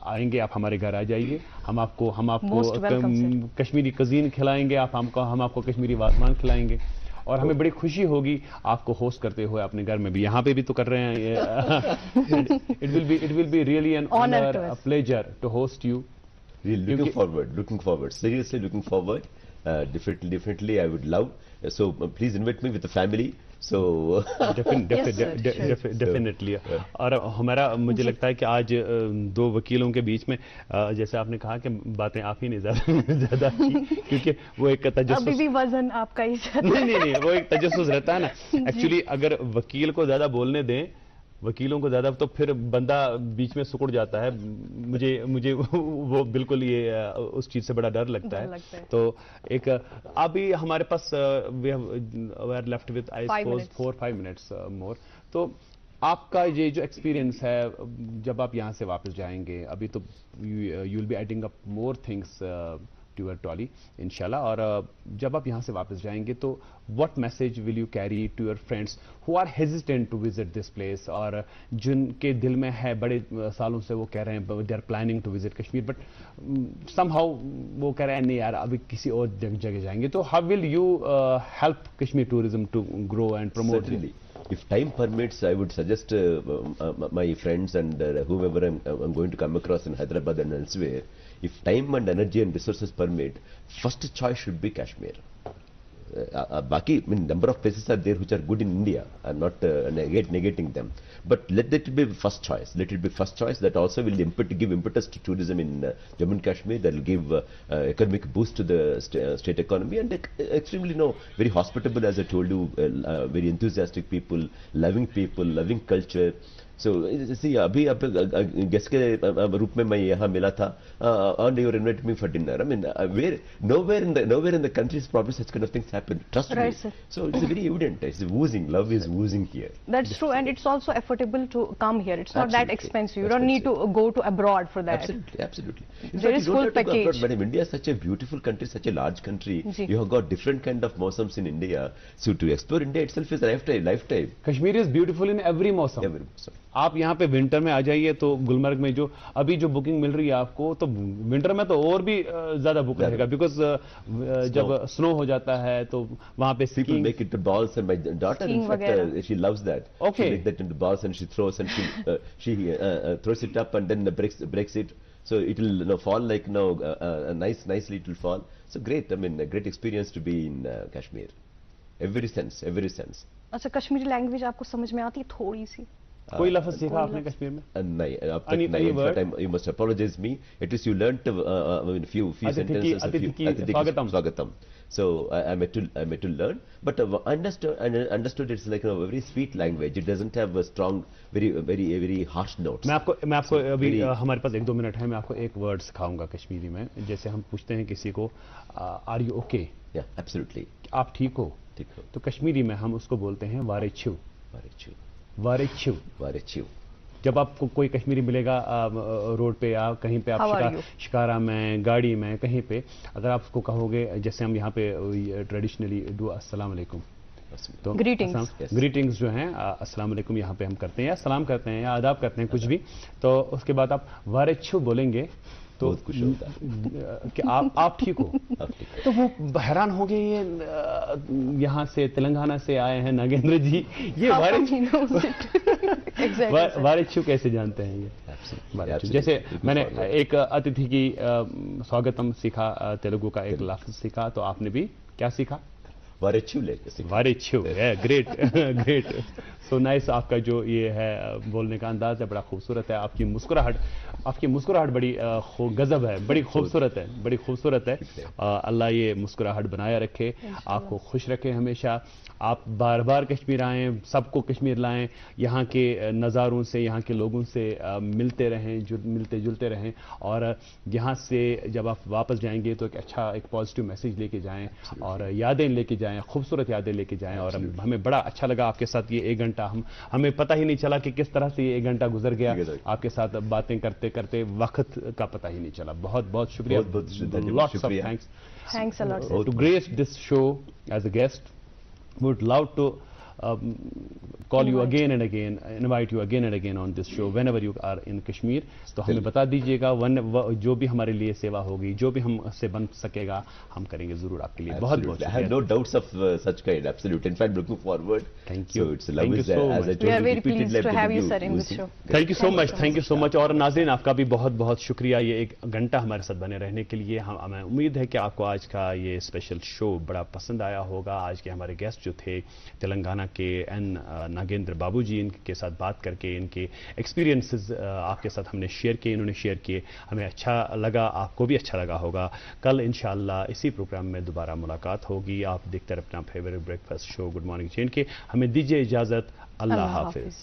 आएंगे. आप हमारे घर आ जाइए. हम आपको कश्मीरी कजीन खिलाएंगे. हम आपको कश्मीरी वाजमान खिलाएंगे और हमें बड़ी खुशी होगी आपको होस्ट करते हुए अपने घर में भी. यहाँ पे भी तो कर रहे हैं. It will be really an honour, a pleasure to host you. Looking forward. Seriously looking forward. Definitely I would love. So please invite me with the family. So definitely. और हमारा मुझे लगता है कि आज दो वकीलों के बीच में जैसे आपने कहा कि बातें आप ही नहीं ज्यादा क्योंकि वो एक तजस्सुस. अभी भी वजन आपका ही नहीं वो एक तजस्सुस रहता है ना. एक्चुअली अगर वकील को ज्यादा बोलने दें, वकीलों को ज्यादा, तो फिर बंदा बीच में सिकुड़ जाता है. मुझे वो बिल्कुल ये उस चीज से बड़ा डर लगता है. तो एक अभी हमारे पास we are left with I suppose 4-5 minutes more. तो आपका ये जो एक्सपीरियंस है जब आप यहाँ से वापस जाएंगे, अभी तो you will be adding up more things to your trolley इंशाल्लाह. और जब आप यहाँ से वापस जाएंगे तो what message will you carry to your friends who are hesitant to visit this place, और जिनके दिल में है, बड़े सालों से वो कह रहे हैं they are planning to visit Kashmir but somehow वो कह रहे हैं नहीं यार अभी किसी और जगह जाएंगे. तो how will you help Kashmir tourism to grow and promote? If time permits, I would suggest my friends and whoever I'm going to come across in Hyderabad and elsewhere, if time and energy and resources permit, first choice should be Kashmir. Baki, I mean, number of places are there which are good in India. I'm not negating them, but let it be first choice. Let it be first choice. That also will give impetus to tourism in Jammu and Kashmir. That will give economic boost to the state economy, and extremely very hospitable, as I told you, very enthusiastic people, loving culture. So see, अभी guest के रूप में मैं यहाँ मिला था and you invited me for dinner. I mean, nowhere in the country is probably such kind of things happen. Trust me. Sir. So it's very evident. It's oozing. Love is oozing here. That's true, and it's also affordable to come here. It's not that expensive. You don't need to go to abroad for that. Absolutely. There is full package. But India is such a beautiful country, such a large country. You have got different kind of mosams in India. So to explore India itself is a lifetime. Kashmir is beautiful in every mosam. آپ یہاں پہ winter میں آ جائیے تو گلمرگ میں جو ابھی جو بکنگ مل رہی ہے آپ کو تو ونٹر میں تو اور بھی زیادہ بک رہے گا بیکاز جب سنو ہو جاتا ہے تو وہاں پہ people make it to balls and my daughter in fact she loves that. Okay. She makes that into balls and she throws and she throws it up and then breaks it. So it will fall like nicely it will fall. So great, I mean a great experience to be in Kashmir. Every sense. اچھا Kashmiri language آپ کو سمجھ میں آتی ہے تھوڑی سی؟ کوئی لفظ سیکھا آپ نے کشمیر میں؟ نہیں اب تک نہیں. In fact you must apologize me. At least you learnt few sentences. Swagatam. So I met to learn, but understood it's like a very sweet language. It doesn't have a strong, very harsh notes. میں آپ کو ابھی ہمارے پاس 1-2 minute ہے، میں آپ کو ایک ورڈ سکھاؤں گا کشمیری میں. جیسے ہم پوچھتے ہیں کسی کو are you okay? Yeah, absolutely. آپ ٹھیک ہو؟ تو کشمیری میں ہم اس کو بولتے ہیں وارے چھو. جب آپ کو کوئی کشمیری ملے گا روڈ پہ یا کہیں پہ، آپ شکارا میں، گاڑی میں، کہیں پہ، اگر آپ اس کو کہو گے جیسے ہم یہاں پہ ٹریڈیشنلی ڈو السلام علیکم، تو گریٹنگز جو ہیں السلام علیکم یہاں پہ ہم کرتے ہیں یا سلام کرتے ہیں یا آداب کرتے ہیں کچھ بھی، تو اس کے بعد آپ وارے چھو بولیں گے تو کہ آپ ٹھیک ہو. تو وہ حیران ہو گئے، یہ یہاں سے تلنگانہ سے آئے ہیں ناگیندر جی، یہ وارے چھو کیسے جانتے ہیں؟ یہ جیسے میں نے ایک اتیتھی کی سواگتم سیکھا، تیلگو کا ایک لفظ سیکھا، تو آپ نے بھی کیا سیکھا؟ وارے چھو. Great so nice. آپ کا جو یہ ہے بولنے کا انداز ہے بڑا خوبصورت ہے. آپ کی مسکراہٹ بڑی غضب ہے، بڑی خوبصورت ہے. اللہ یہ مسکراہٹ بنایا رکھے، آپ کو خوش رکھے ہمیشہ. آپ بار بار کشمیر آئیں، سب کو کشمیر لائیں، یہاں کے نظاروں سے، یہاں کے لوگوں سے ملتے رہیں، ملتے جلتے رہیں، اور یہاں سے جب آپ واپس جائیں گے تو ایک پازیٹیو میسیج لے کے جائیں اور یادیں لے کے جائیں، خوبصورت یادیں لے کے جائیں. اور ہمیں بڑا اچھا لگا آپ کے ساتھ یہ 1 گھنٹہ، ہمیں پتہ ہی نہیں چلا کہ کس طرح سے یہ 1 گھنٹہ گزر گیا. آپ کے ساتھ باتیں کرتے کرتے وقت کا پتہ ہی نہیں چلا. بہت بہت شکریہ. Lots of thanks. Thanks a lot. To grace this show as a guest, would love to call you again and again, invite you again and again on this show whenever you are in Kashmir. تو ہمیں بتا دیجیے گا، جو بھی ہمارے لیے سیوا ہوگی، جو بھی ہم سے بن سکے گا، ہم کریں گے ضرور آپ کے لیے. بہت بہت I have no doubts of such kind. Absolutely. In fact, looking forward. Thank you. So it's lovely. Thank you so much. We are very pleased to have you, sir, in this show. Thank you so much. Thank you so much. اور ناظرین آپ کا بھی بہت بہت شکریہ یہ 1 گھنٹہ ہمارے ساتھ بنے رہنے کے لیے. ہمیں امید ہے کہ آپ کو آج کا یہ اسپیشل شو بڑا پسند آیا ہوگا. آج کے ہمارے گیسٹ جو تھے تلنگانہ کے ناگیندر بابو جی، ان کے ساتھ بات کر کے ان کے ایکسپیرینسز آپ کے ساتھ ہم نے شیئر کیے، انہوں نے شیئر کیے. ہمیں اچھا لگا، آپ کو بھی اچھا لگا ہوگا. کل انشاءاللہ اسی پروگرام میں دوبارہ ملاقات ہوگی. آپ دیکھتے رہے اپنا favourite break fast show good morning J and کے. ہمیں دیجیے اجازت. اللہ حافظ.